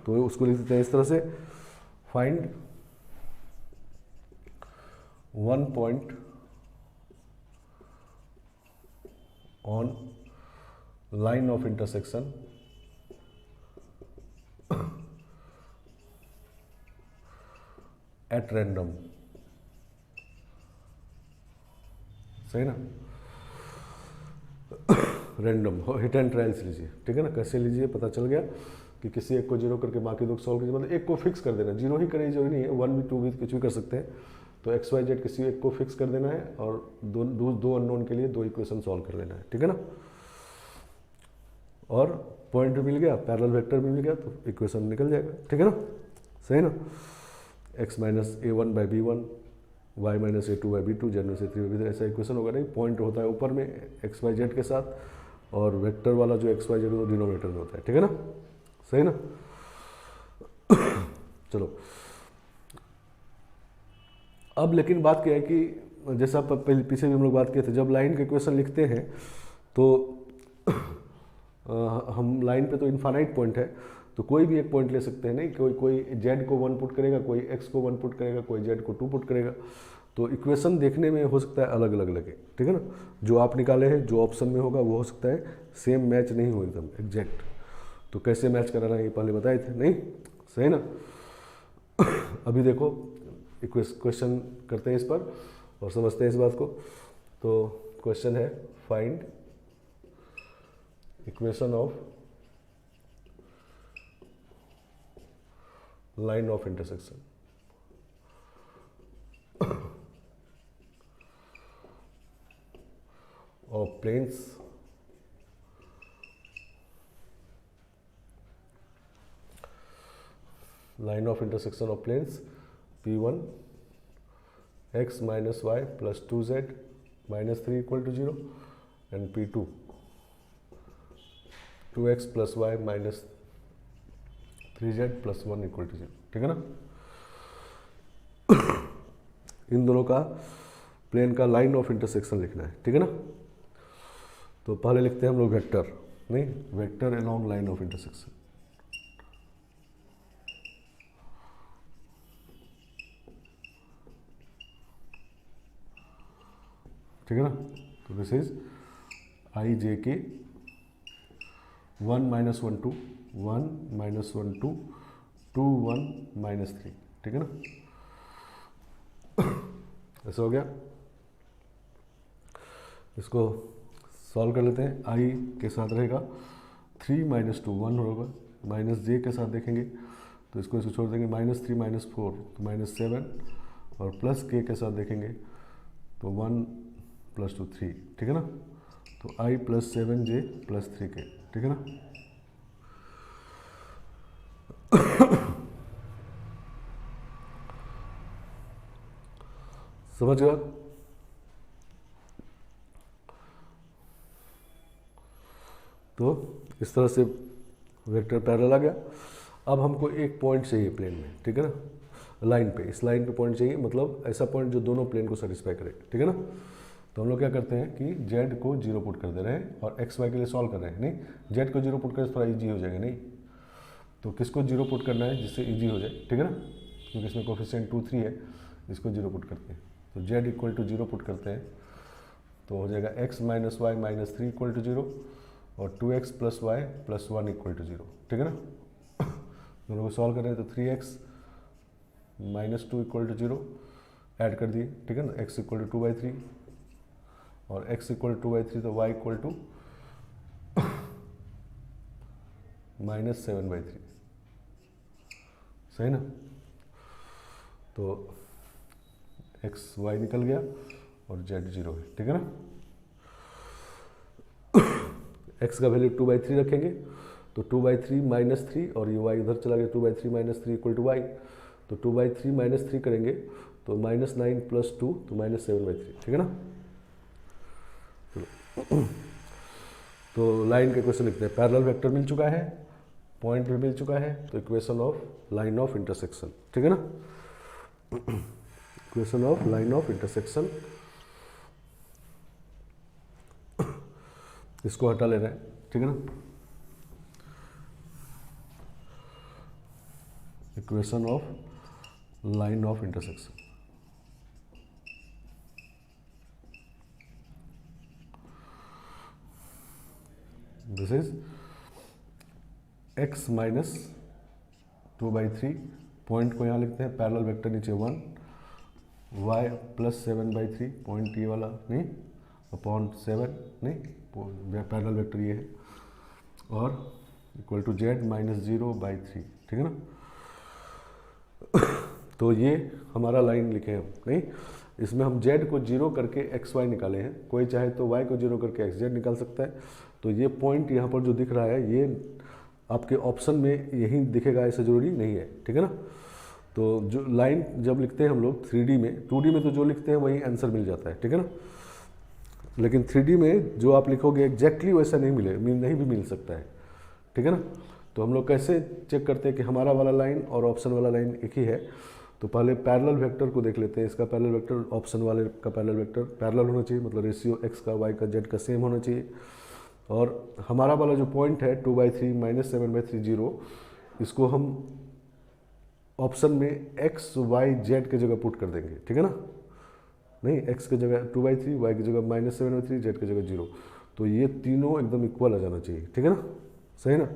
[SPEAKER 1] तो उसको लिख देते हैं इस तरह से, find one point on line of intersection at random, सही ना। रैंडम हिट एंड ट्रायल्स लीजिए, ठीक है ना। कैसे लीजिए, पता चल गया कि किसी एक को जीरो करके बाकी दो सॉल्व कीजिए, मतलब एक को फिक्स कर देना, जीरो ही करें जरूरी नहीं है, वन भी टू भी कुछ भी कर सकते हैं। तो एक्स वाई जेड किसी एक को फिक्स कर देना है और दो अननोन के लिए दो इक्वेशन सॉल्व कर लेना है, ठीक है ना। और पॉइंट भी मिल गया, पैरेलल वेक्टर भी मिल गया, तो इक्वेशन निकल जाएगा, ठीक है ना, सही ना। X minus A one by B one, y minus A two by B two, z minus A three by B three, ऐसा इक्वेशन होगा। नहीं, पॉइंट होता है ऊपर में एक्स वाई जेड के साथ, और वेक्टर वाला जो एक्स वाई जेड वो डिनोमिनेटर में होता है, ठीक है ना, सही ना। चलो, अब लेकिन बात क्या है कि जैसा पीछे भी हम लोग बात किए थे, जब लाइन के इक्वेशन लिखते हैं तो हम लाइन पे तो इनफाइनाइट पॉइंट है, तो कोई भी एक पॉइंट ले सकते हैं, नहीं कोई जेड को 1 पुट करेगा, कोई एक्स को 1 पुट करेगा, कोई जेड को 2 पुट करेगा। तो इक्वेशन देखने में हो सकता है अलग अलग लगे, ठीक है ना। जो आप निकाले हैं, जो ऑप्शन में होगा वो हो सकता है सेम मैच नहीं हो एकदम एग्जैक्ट। तो कैसे मैच कराना है ये पहले बताए थे, नहीं सही ना। अभी देखो क्वेश्चन करते हैं इस पर और समझते हैं इस बात को। तो क्वेश्चन है find equation of line of intersection. of planes line of intersection of planes P1 x minus y plus 2z minus 3 equal to 0 and P2 2x plus y minus 3z plus 1 equal to 0, ठीक है ना। इन दोनों का plane का line of intersection लिखना है, ठीक है ना। तो पहले लिखते हैं हम लोग वेक्टर, नहीं vector along line of intersection. ठीक है ना। तो दिस इज आई जे के 1 - 1 2 1 - 1 2 2 1 - 3, ठीक है ना। ऐसा हो गया। इसको सॉल्व कर लेते हैं। आई के साथ रहेगा 3 - 2 1 होगा, माइनस जे के साथ देखेंगे तो इसको छोड़ देंगे -3 - 4 तो -7 और प्लस के साथ देखेंगे तो 1 + 2 3, ठीक है ना। तो आई + 7 जे + 3 के, ठीक है ना। समझ गया। तो इस तरह से वेक्टर पैरेलल आ गया। अब हमको एक पॉइंट चाहिए प्लेन में, ठीक है ना, लाइन पे। इस लाइन पे पॉइंट चाहिए, मतलब ऐसा पॉइंट जो दोनों प्लेन को सेटिस्फाई करे, ठीक है ना। तो हम लोग क्या करते हैं कि जेड को 0 पुट कर दे रहे हैं और एक्स वाई के लिए सॉल्व कर रहे हैं। नहीं जेड को 0 पुट करें तो थोड़ा ईजी हो जाएगा, नहीं तो किसको 0 पुट करना है जिससे ईजी हो जाए, ठीक है ना, क्योंकि इसमें कोफिशिएंट 2 3 है, इसको 0 पुट करते हैं। तो जेड = 0 पुट करते हैं तो हो जाएगा x - y - 3 = 0 और 2x + y + 1 = 0, ठीक है ना। दोनों को सॉल्व करें तो 3x - 2 = 0 ऐड कर दिए, ठीक है ना। x = 2/3 और x = 2/3 तो y = -7/3, सही ना। तो x y निकल गया और z 0 है, ठीक है ना। x का वैल्यू 2/3 रखेंगे तो 2/3 - 3 और ये y इधर चला गया, 2/3 - 3 = y। तो 2/3 - 3 करेंगे तो -9 + 2 तो -7/3, ठीक है ना। तो लाइन का क्वेश्चन लिखते हैं। पैरेलल वेक्टर मिल चुका है, पॉइंट भी मिल चुका है, तो equation of line of intersection, ठीक है ना। Equation of line of intersection, इसको हटा ले रहे हैं, ठीक है ना। Equation of line of intersection, this is x - 2/3, point को यहाँ लिखते हैं, पैरेलल वेक्टर नीचे 1, y + 7/3 पॉइंट ये वाला नहीं अपॉन 7 नहीं, पैरेलल वेक्टर ये है, और = z - 0/3, ठीक है ना। तो ये हमारा लाइन लिखे हैं, नहीं इसमें हम z को 0 करके x y निकाले हैं, कोई चाहे तो y को 0 करके x z निकाल सकता है। तो ये पॉइंट यहाँ पर जो दिख रहा है ये आपके ऑप्शन में यही दिखेगा, ऐसा जरूरी नहीं है, ठीक है ना। तो जो लाइन जब लिखते हैं हम लोग 3D में, 2D में तो जो लिखते हैं वही आंसर मिल जाता है, ठीक है ना। लेकिन 3D में जो आप लिखोगे एग्जैक्टली वैसा नहीं नहीं भी मिल सकता है, ठीक है ना। तो हम लोग कैसे चेक करते हैं कि हमारा वाला लाइन और ऑप्शन वाला लाइन एक ही है। तो पहले पैरेलल वेक्टर को देख लेते हैं। इसका पैरेलल वेक्टर ऑप्शन वाले का पैरेलल वेक्टर पैरेलल होना चाहिए, मतलब रेशियो x का y का z का सेम होना चाहिए। और हमारा वाला जो पॉइंट है 2/3 - 7/3 0, इसको हम ऑप्शन में एक्स वाई जेड की जगह पुट कर देंगे, ठीक है ना। नहीं, एक्स की जगह 2/3, वाई की जगह -7/3, जेड की जगह 0। तो ये तीनों एकदम इक्वल आ जाना चाहिए, ठीक है ना, सही ना।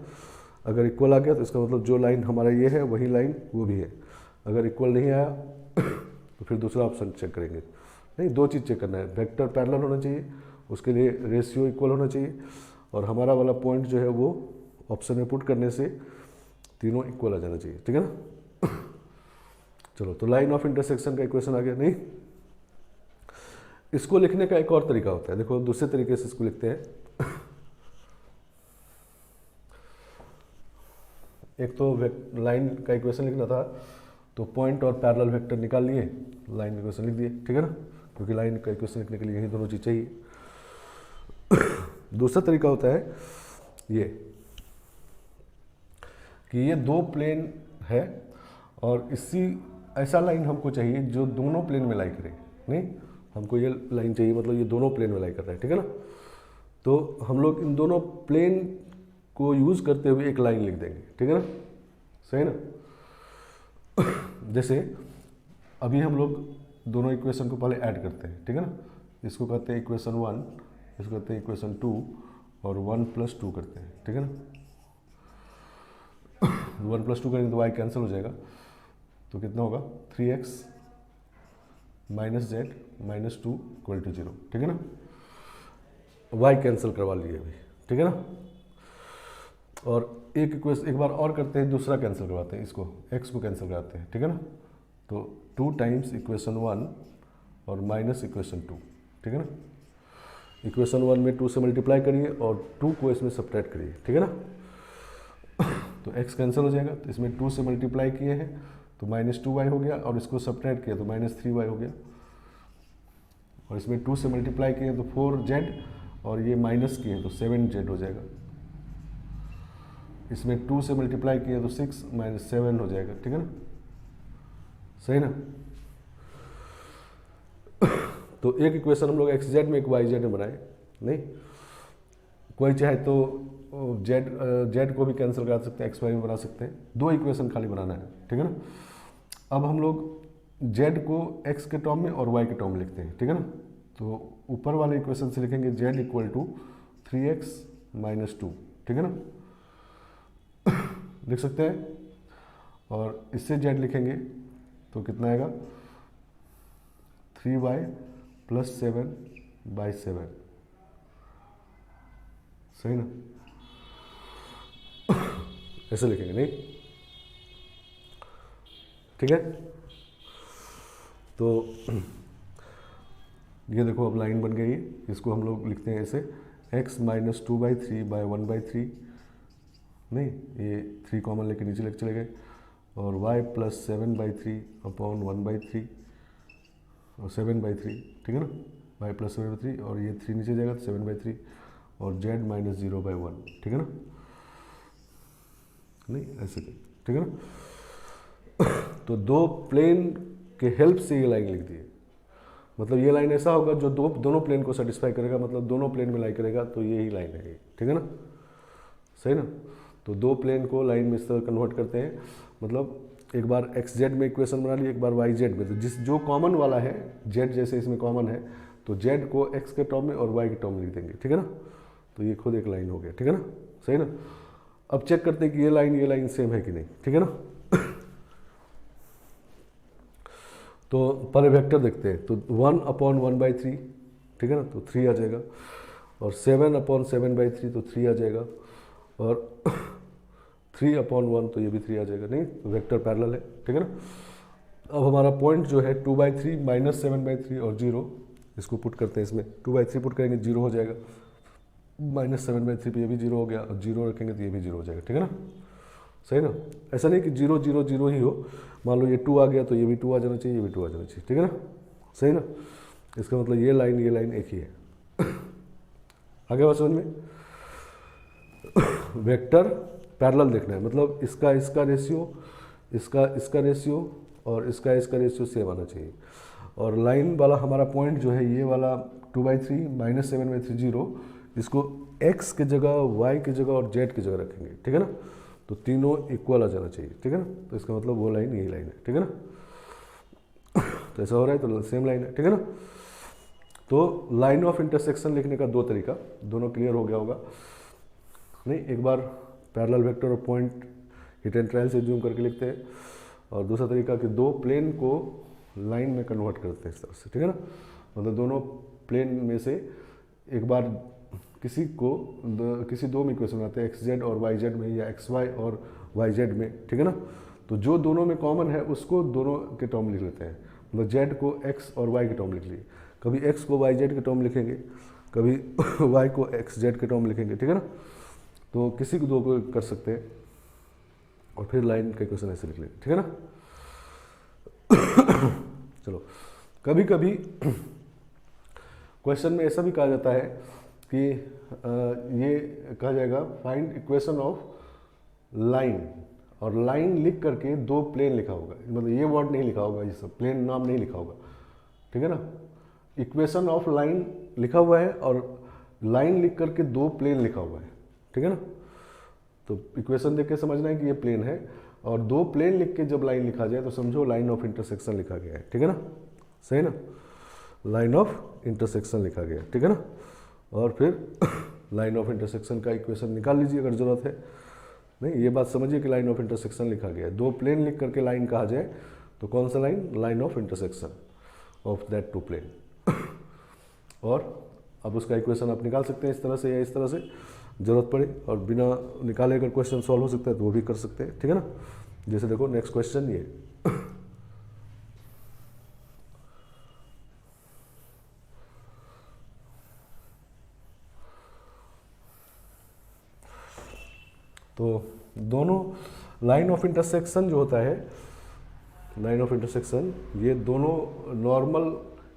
[SPEAKER 1] अगर इक्वल आ गया तो इसका मतलब जो लाइन हमारा ये है वही लाइन वो भी है। अगर इक्वल नहीं आया तो फिर दूसरा ऑप्शन चेक करेंगे। नहीं, दो चीज़ चेक करना है, वेक्टर पैरेलल होना चाहिए, उसके लिए रेशियो इक्वल होना चाहिए, और हमारा वाला पॉइंट जो है वो ऑप्शन में पुट करने से तीनों इक्वल आ जाना चाहिए, ठीक है ना। चलो, तो लाइन ऑफ इंटरसेक्शन का इक्वेशन आ गया। नहीं, इसको लिखने का एक और तरीका होता है, देखो दूसरे तरीके से इसको लिखते हैं। एक तो लाइन का इक्वेशन लिखना था, तो पॉइंट और पैरेलल वेक्टर निकाल लिए, लाइन का इक्वेशन लिख दिए, ठीक है ना, क्योंकि लाइन का इक्वेशन लिखने के लिए यही दोनों चीज़ चाहिए। दूसरा तरीका होता है ये कि ये दो प्लेन है और इसी ऐसा लाइन हमको चाहिए जो दोनों प्लेन में लाई करे। नहीं, हमको ये लाइन चाहिए, मतलब ये दोनों प्लेन में लाई कर रहा है, ठीक है ना। तो हम लोग इन दोनों प्लेन को यूज़ करते हुए एक लाइन लिख देंगे, ठीक है ना, सही ना। जैसे अभी हम लोग दोनों इक्वेशन को पहले ऐड करते हैं, ठीक है ना। इसको कहते हैं इक्वेशन 1, इसको कहते हैं इक्वेशन 2, और 1 + 2 करते हैं, ठीक है ना। 1 + 2 करेंगे तो y कैंसिल हो जाएगा, तो कितना होगा 3x - z - 2 = 0, ठीक है ना। y कैंसिल करवा लिए अभी, ठीक है ना। और एक इक्वेशन एक बार और करते हैं, दूसरा कैंसिल करवाते हैं, इसको x को कैंसिल कराते हैं, ठीक है ना। तो 2 टाइम्स इक्वेशन 1 और माइनस इक्वेशन 2, ठीक है ना। इक्वेशन 1 में 2 से मल्टीप्लाई करिए और 2 को इसमें सब्ट्रैक्ट करिए, ठीक है ना। तो x कैंसिल हो जाएगा, तो इसमें 2 से मल्टीप्लाई किए हैं तो -2y हो गया, और इसको सब्ट्रैक्ट किया तो -3y हो गया, और इसमें 2 से मल्टीप्लाई किए तो 4z, और ये माइनस किए तो 7z हो जाएगा। इसमें 2 से मल्टीप्लाई किए तो 6 - 7 हो जाएगा, ठीक है ना, सही ना। तो एक इक्वेशन हम लोग xz में एक yz में बनाए। नहीं, कोई चाहे तो z को भी कैंसिल करा सकते हैं, xy में बना सकते हैं, दो इक्वेशन खाली बनाना है, ठीक है ना। अब हम लोग z को x के टर्म में और y के टर्म में लिखते हैं, ठीक है ना। तो ऊपर वाले इक्वेशन से लिखेंगे z = 3x - 2, ठीक है ना, लिख सकते हैं। और इससे z लिखेंगे तो कितना आएगा 3y + 7/7, सही ना। ऐसे लिखेंगे, नहीं, ठीक है। तो ये देखो अब लाइन बन गई, इसको हम लोग लिखते हैं ऐसे x - 2/3/1/3, नहीं, ये 3 कॉमन लेके नीचे लेके चले गए, और y + 7/3/1/3 और 7/3, ठीक है ना, y + 7/3, और ये 3 नीचे जाएगा तो 7/3, और z - 0/1, ठीक है ना। नहीं, ऐसे, ठीक है ना। तो दो प्लेन के हेल्प से ये लाइन लिख दी है, मतलब ये लाइन ऐसा होगा जो दोनों प्लेन को सेटिस्फाई करेगा, मतलब दोनों प्लेन में लाई करेगा, तो ये ही लाइन है, ठीक है ना, सही ना। तो दो प्लेन को लाइन में इस तरह कन्वर्ट करते हैं, मतलब एक बार xz में इक्वेशन बना ली, एक बार yz में, तो जो कॉमन वाला है z, जैसे इसमें कॉमन है, तो z को x के टर्म में और y के टर्म में लिख देंगे, ठीक है ना। तो ये खुद एक लाइन हो गया, ठीक है ना, सही ना। अब चेक करते हैं कि ये लाइन सेम है कि नहीं, ठीक है ना। तो पहले वेक्टर देखते हैं, तो 1/1/3, ठीक है ना, तो 3 आ जाएगा, और 7/7/3 तो 3 आ जाएगा, और 3/1 तो ये भी 3 आ जाएगा। नहीं, तो वेक्टर पैरेलल है, ठीक है ना। अब हमारा पॉइंट जो है 2/3 - 7/3 और 0, इसको पुट करते हैं इसमें, 2/3 पुट करेंगे 0 हो जाएगा, -7/3 पे ये भी 0 हो गया, और 0 रखेंगे तो ये भी 0 हो जाएगा, ठीक है ना, सही ना। ऐसा नहीं कि 0 0 0 ही हो, मान लो ये 2 आ गया तो ये भी 2 आ जाना चाहिए, ये भी 2 आ जाना चाहिए, ठीक है ना, सही ना। इसका मतलब ये लाइन एक ही है। आगे बात समझ में। वेक्टर पैरेलल देखना है, मतलब इसका रेशियो, इसका रेशियो और इसका रेशियो सेम आना चाहिए। और लाइन वाला हमारा पॉइंट जो है ये वाला 2/3 - 7/3 0, इसको x की जगह y की जगह और z की जगह रखेंगे, ठीक है ना। तो तीनों इक्वल आ जाना चाहिए, ठीक है ना। तो इसका मतलब वो लाइन यही लाइन है, ठीक है ना। तो ऐसा हो रहा है तो सेम लाइन है, ठीक है ना। तो लाइन ऑफ इंटरसेक्शन लिखने का दो तरीका, दोनों क्लियर हो गया होगा नहीं। एक बार पैरेलल वेक्टर और पॉइंट हिट एंड ट्रायल से जूम करके लिखते हैं, और दूसरा तरीका कि दो प्लेन को लाइन में कन्वर्ट करते हैं इस तरह से, ठीक है ना। मतलब दोनों प्लेन में से एक बार किसी दो में इक्वेशन आते हैं, एक्स जेड और वाई जेड में, या एक्स वाई और वाई जेड में, ठीक है ना। तो जो दोनों में कॉमन है उसको दोनों के टर्म लिख लेते हैं, मतलब जेड को एक्स और वाई के टर्म लिख लिए, कभी एक्स को वाई जेड के टर्म लिखेंगे, कभी वाई को एक्स जेड के टर्म लिखेंगे, ठीक है ना। तो किसी को दो को कर सकते हैं और फिर लाइन का इक्वेशन ऐसे लिख लेंगे, ठीक है ना। चलो, कभी कभी क्वेश्चन में ऐसा भी कहा जाता है कि ये कहा जाएगा फाइंड इक्वेशन ऑफ लाइन, और लाइन लिख करके दो प्लेन लिखा होगा, मतलब ये वर्ड नहीं लिखा होगा, ये सब प्लेन नाम नहीं लिखा होगा, ठीक है ना। इक्वेशन ऑफ लाइन लिखा हुआ है और लाइन लिख करके दो प्लेन लिखा हुआ है, ठीक है ना। तो इक्वेशन देख के समझना है कि ये प्लेन है, और दो प्लेन लिख के जब लाइन लिखा जाए तो समझो लाइन ऑफ इंटरसेक्शन लिखा गया है, ठीक है ना। सही ना, लाइन ऑफ इंटरसेक्शन लिखा गया है, ठीक है ना। और फिर लाइन ऑफ इंटरसेक्शन का इक्वेशन निकाल लीजिए अगर जरूरत है। नहीं, ये बात समझिए कि लाइन ऑफ इंटरसेक्शन लिखा गया है, दो प्लेन लिख करके लाइन कहा जाए तो कौन सा line, line of intersection of that two plane. और अब उसका इक्वेशन आप निकाल सकते हैं इस तरह से या इस तरह से, जरूरत पड़े, और बिना निकाले अगर क्वेश्चन सॉल्व हो सकता है तो वो भी कर सकते हैं, ठीक है ना। जैसे देखो नेक्स्ट क्वेश्चन ये तो दोनों लाइन ऑफ इंटरसेक्शन जो होता है, लाइन ऑफ इंटरसेक्शन ये दोनों नॉर्मल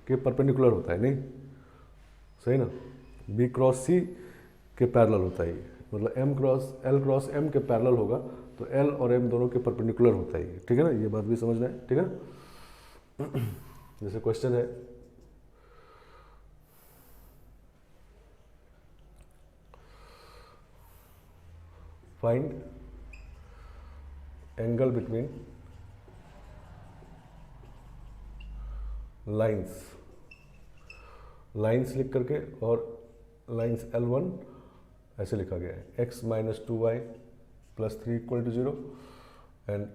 [SPEAKER 1] के परपेंडिकुलर होता है, नहीं सही ना, बी क्रॉस सी के पैरेलल होता है ये, मतलब एल क्रॉस एम के पैरेलल होगा तो एल और एम दोनों के परपेंडिकुलर होता है ये, ठीक है ना। ये बात भी समझना है, ठीक है ना। जैसे क्वेश्चन है फाइंड एंगल बिटवीन लाइंस लिख करके, और लाइंस L1 ऐसे लिखा गया है, x minus 2y plus 3 equal to 0 and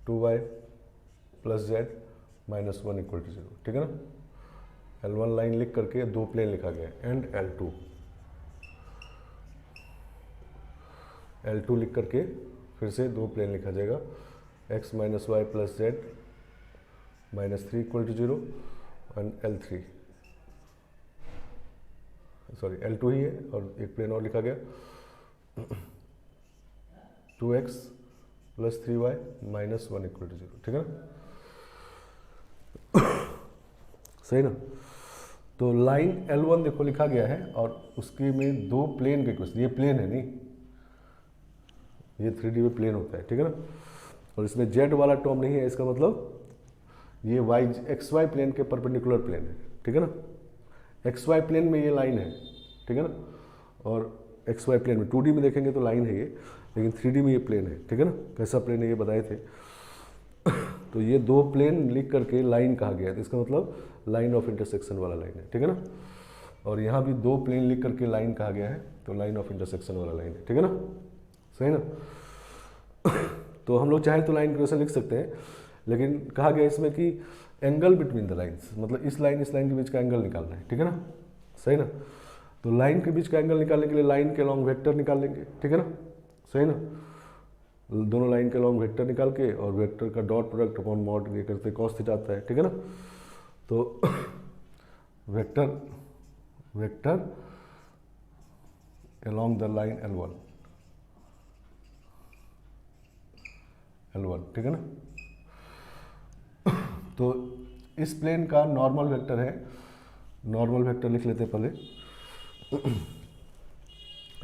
[SPEAKER 1] 2y plus z minus 1 equal to 0, ठीक है ना। L1 लाइन लिख करके दो प्लेन लिखा गया है, एंड L2 लिख करके फिर से दो प्लेन लिखा जाएगा, x minus y plus z minus 3 equal to 0 and L2 ही है, और एक प्लेन और लिखा गया 2x plus 3y minus 1 equal to 0, ठीक है ना। सही ना। तो लाइन L1 देखो लिखा गया है, और उसके में दो प्लेन के क्वेश्चन, ये प्लेन है नहीं, ये 3D में प्लेन होता है, ठीक है ना। और इसमें जेड वाला टर्म नहीं है, इसका मतलब ये एक्स वाई प्लेन के परपेंडिकुलर प्लेन है, ठीक है ना। एक्स वाई प्लेन में ये लाइन है, ठीक है ना, और एक्स वाई प्लेन में 2D में देखेंगे तो लाइन है ये, लेकिन 3D में ये प्लेन है, ठीक है ना। कैसा प्लेन है ये बताए थे। तो ये दो प्लेन लिख करके लाइन कहा गया है, तो इसका मतलब लाइन ऑफ इंटरसेक्शन वाला लाइन है, ठीक है ना। और यहाँ भी दो प्लेन लिख करके लाइन कहा गया है, तो लाइन ऑफ इंटरसेक्शन वाला लाइन है, ठीक है ना। सही ना। तो हम लोग चाहे तो लाइन इक्वेशन लिख सकते हैं, लेकिन कहा गया इसमें कि एंगल बिटवीन द लाइंस, मतलब इस लाइन के बीच का एंगल निकालना है, ठीक है ना। सही ना। तो लाइन के बीच का एंगल निकालने के लिए लाइन के लॉन्ग वेक्टर निकाल लेंगे, ठीक है ना। सही ना। दोनों लाइन के लॉन्ग वेक्टर निकाल के, और वेक्टर का डॉट प्रोडक्ट अपॉन मॉड ये करते कॉस थीटा आता है, ठीक है ना। तो vector along the line L1, ठीक है ना। तो इस प्लेन का नॉर्मल वेक्टर है, नॉर्मल वेक्टर लिख लेते हैं पहले।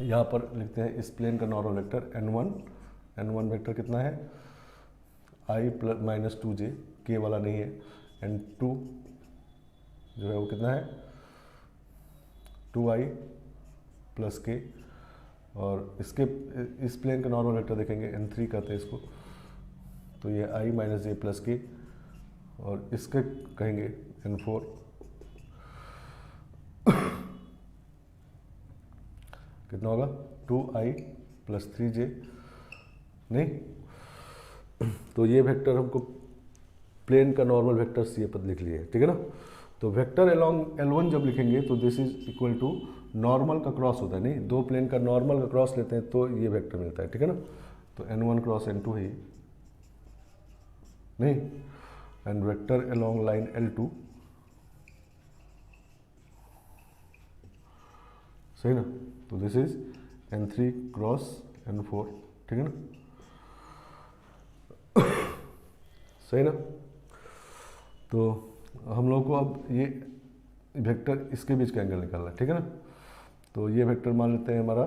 [SPEAKER 1] यहाँ पर लिखते हैं इस प्लेन का नॉर्मल वेक्टर N1 वेक्टर कितना है, i plus minus 2j, k वाला नहीं है, N2 जो है वो कितना है 2i प्लस k, और इसके इस प्लेन का नॉर्मल वेक्टर देखेंगे n3 कहते हैं इसको, तो ये i माइनस जे प्लस के, और इसके कहेंगे n4, कितना होगा 2i प्लस 3j, नहीं तो ये वेक्टर हमको प्लेन का नॉर्मल वेक्टर ये पद लिख लिए, ठीक है ना। तो वेक्टर अलोंग L1 जब लिखेंगे तो this is equal to normal का क्रॉस होता है, नहीं दो प्लेन का नॉर्मल का क्रॉस लेते हैं तो ये वेक्टर मिलता है, ठीक है ना। तो n1 क्रॉस n2 है, नहीं, and vector along line L2, सही ना, तो this is n3 cross n4, ठीक है ना, सही ना। तो हम लोग को अब ये वेक्टर इसके बीच का एंगल निकालना है, ठीक है ना। तो ये वेक्टर मान लेते हैं हमारा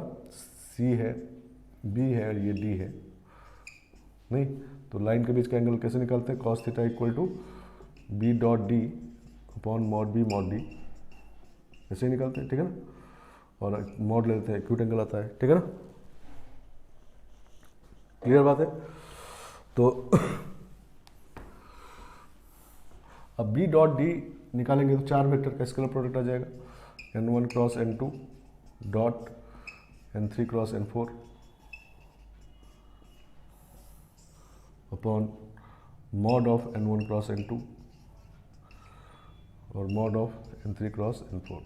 [SPEAKER 1] C है, B है और ये D है, नहीं तो लाइन के बीच का एंगल कैसे निकालते हैं, cos theta equal to B dot D upon mod B mod D, ऐसे ही निकालते हैं, ठीक है ना। और मॉड ले लेते हैं, एक्यूट एंगल आता है, ठीक है ना, क्लियर बात है। तो अब B डॉट D निकालेंगे तो चार वेक्टर का स्केलर प्रोडक्ट आ जाएगा, n1 cross n2 dot n3 cross n4 upon mod of n1 cross n2 और mod of n3 cross n4,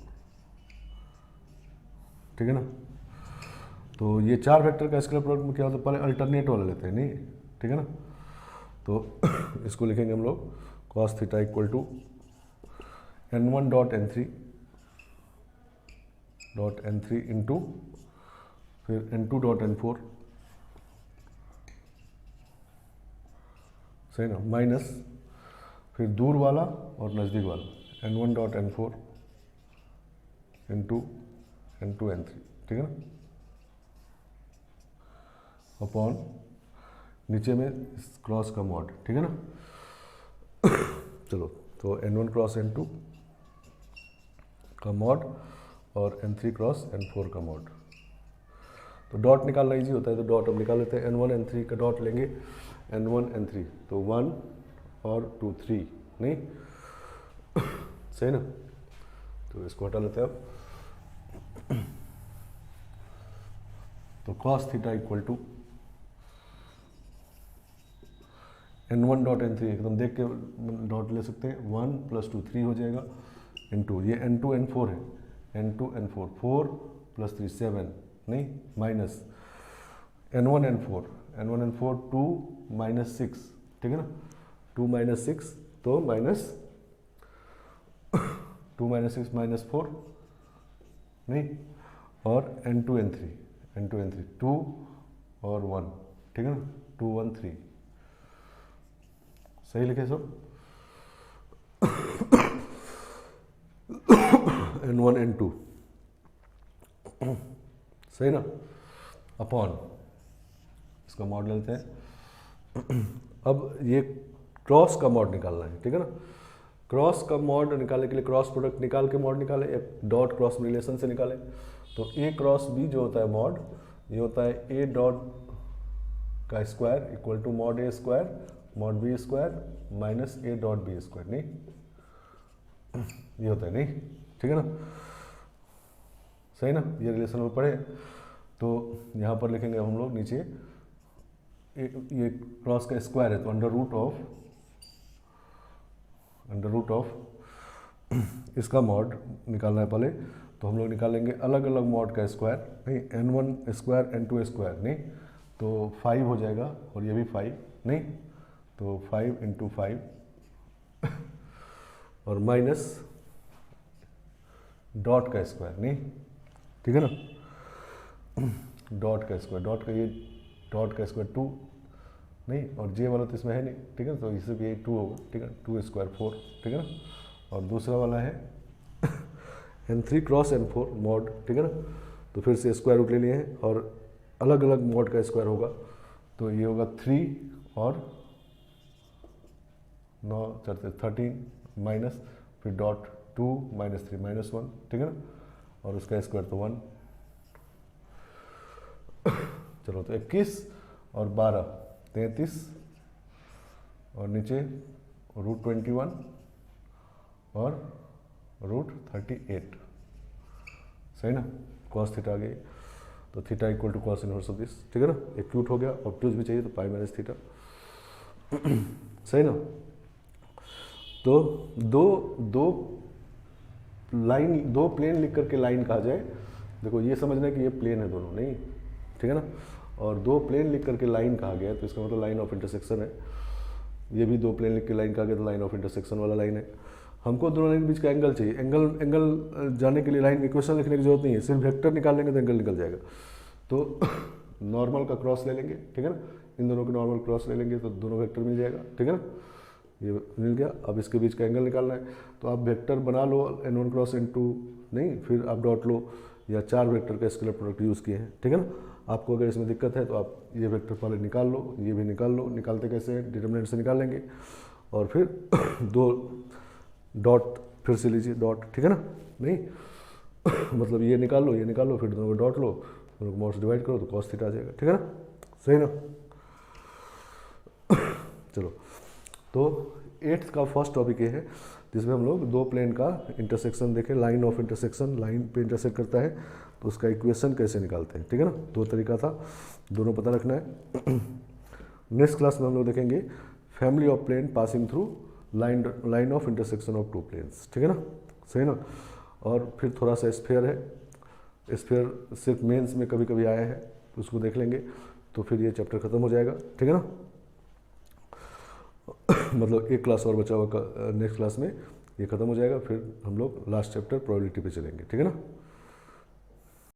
[SPEAKER 1] ठीक है ना। तो ये चार वेक्टर का स्केलर प्रोडक्ट में क्या होता है, पहले अल्टरनेट वाला लेते हैं, नहीं, ठीक है ना। तो इसको लिखेंगे हम लोग cos theta equal to n1 dot n3 into फिर n2 डॉट n4, सही ना, माइनस फिर दूर वाला और नज़दीक वाला n1 dot n4 into n2 n3, ठीक है ना, अपॉन नीचे में क्रॉस का मॉड, ठीक है ना। चलो तो n1 क्रॉस n2 का मॉड और n3 क्रॉस n4 का मॉड, तो डॉट निकालना इजी होता है, तो डॉट अब निकाल लेते हैं, n1 n3 का डॉट लेंगे, n1 n3 तो 1 और 2 3, नहीं सही ना। तो इसको हटा लेते हैं अब, तो cos theta equal to n1 dot n3 एकदम देख के डॉट ले सकते हैं, 1 प्लस 2 3 हो जाएगा, इंटू ये n2 n4 है, n2 n4 4 प्लस 3 7, नहीं माइनस n1 n4 2 माइनस 6, ठीक है ना, 2 माइनस 6 तो माइनस 2 माइनस 6 माइनस 4, नहीं, और n2 n3 2 और 1, ठीक है ना, 2 1 3, सही लिखे सब, n1 n2 सही ना, अपॉन इसका मॉड लेते हैं। अब ये क्रॉस का मॉड निकालना है, ठीक है ना। क्रॉस का मॉड निकालने के लिए क्रॉस प्रोडक्ट निकाल के मॉड निकाले, एक डॉट क्रॉस रिलेशन से निकाले, तो ए क्रॉस बी जो होता है मॉड, ये होता है ए डॉट का square equal to mod A square mod B square minus A dot B square, नहीं ये होता है, नहीं, ठीक है ना, सही ना, ये रिलेशन में पढ़े। तो यहाँ पर लिखेंगे हम लोग नीचे ये क्रॉस का स्क्वायर है, तो अंडर रूट ऑफ इसका मॉड निकालना है पहले, तो हम लोग निकालेंगे अलग अलग मॉड का स्क्वायर, नहीं n1 स्क्वायर n2 स्क्वायर, नहीं तो 5 हो जाएगा और ये भी 5, नहीं तो 5 इंटू 5 और माइनस डॉट का स्क्वायर, नहीं, ठीक है ना, डॉट का स्क्वायर 2, नहीं, और जे वाला तो इसमें है नहीं, ठीक है, तो इससे भी 2 होगा, ठीक है, 2 स्क्वायर 4, ठीक है ना, और दूसरा वाला है n3 क्रॉस n4 मॉड, ठीक है ना, तो फिर से स्क्वायर रूट ले लिए हैं और अलग अलग मॉड का स्क्वायर होगा, तो ये होगा 3 और 9 13 माइनस फिर डॉट 2 माइनस 3 माइनस 1, ठीक है ना, और उसका स्क्वायर तो 1, चलो तो 21 और 12 33 और नीचे √21 और √38, सही ना। कॉस थीटा आ गई, तो theta equal to cos inverse of this, ठीक है ना। एक्यूट हो गया, ऑब्ट्यूज भी चाहिए तो पाई माइनस थीटा, सही ना। तो दो प्लेन लिख करके लाइन कहा जाए, देखो ये समझना है कि ये प्लेन है दोनों, नहीं, ठीक है ना। और दो प्लेन लिख करके लाइन कहा गया तो इसका मतलब लाइन ऑफ इंटरसेक्शन है। ये भी दो प्लेन लिख के लाइन कहा गया तो लाइन ऑफ इंटरसेक्शन वाला लाइन है। हमको दोनों लाइन के बीच का एंगल चाहिए। एंगल जाने के लिए लाइन इक्वेशन लिखने की जरूरत नहीं है, सिर्फ वेक्टर निकाल लेंगे तो एंगल निकल जाएगा। तो नॉर्मल का क्रॉस ले लेंगे, ठीक है ना, इन दोनों के नॉर्मल क्रॉस ले लेंगे तो दोनों वेक्टर मिल जाएगा, ठीक है ना। ये मिल गया। अब इसके बीच का एंगल निकालना है तो आप वेक्टर बना लो n1 क्रॉस n2, नहीं फिर आप डॉट लो, या 4 वेक्टर का स्केलर प्रोडक्ट यूज़ किए हैं, ठीक है ना। आपको अगर इसमें दिक्कत है तो आप ये वेक्टर पहले निकाल लो, ये भी निकाल लो। निकालते कैसे हैं, डिटर्मिनेंट से निकालेंगे और फिर 2 डॉट फिर से लीजिए डॉट, ठीक है ना, नहीं मतलब ये निकाल लो, ये निकाल लो, फिर दोनों को डॉट लो, दोनों को मॉड से डिवाइड करो तो कॉस थीटा आ जाएगा, ठीक है ना, सही ना। चलो, तो 8th का फर्स्ट टॉपिक ये है जिसमें हम लोग दो प्लेन का इंटरसेक्शन देखें, लाइन ऑफ इंटरसेक्शन, लाइन पे इंटरसेक्ट करता है तो उसका इक्वेशन कैसे निकालते हैं, ठीक है ना। 2 तरीका था, दोनों पता रखना है। नेक्स्ट क्लास में हम लोग देखेंगे family of plane passing through line of intersection of 2 planes, ठीक है ना, सही ना। और फिर थोड़ा सा स्फेयर है, स्फेयर सिर्फ मेंस में कभी कभी आया है तो उसको देख लेंगे, तो फिर ये चैप्टर खत्म हो जाएगा, ठीक है ना। मतलब एक क्लास और बचा हुआ, नेक्स्ट क्लास में ये खत्म हो जाएगा, फिर हम लोग लास्ट चैप्टर प्रोबेबिलिटी पे चलेंगे, ठीक है ना।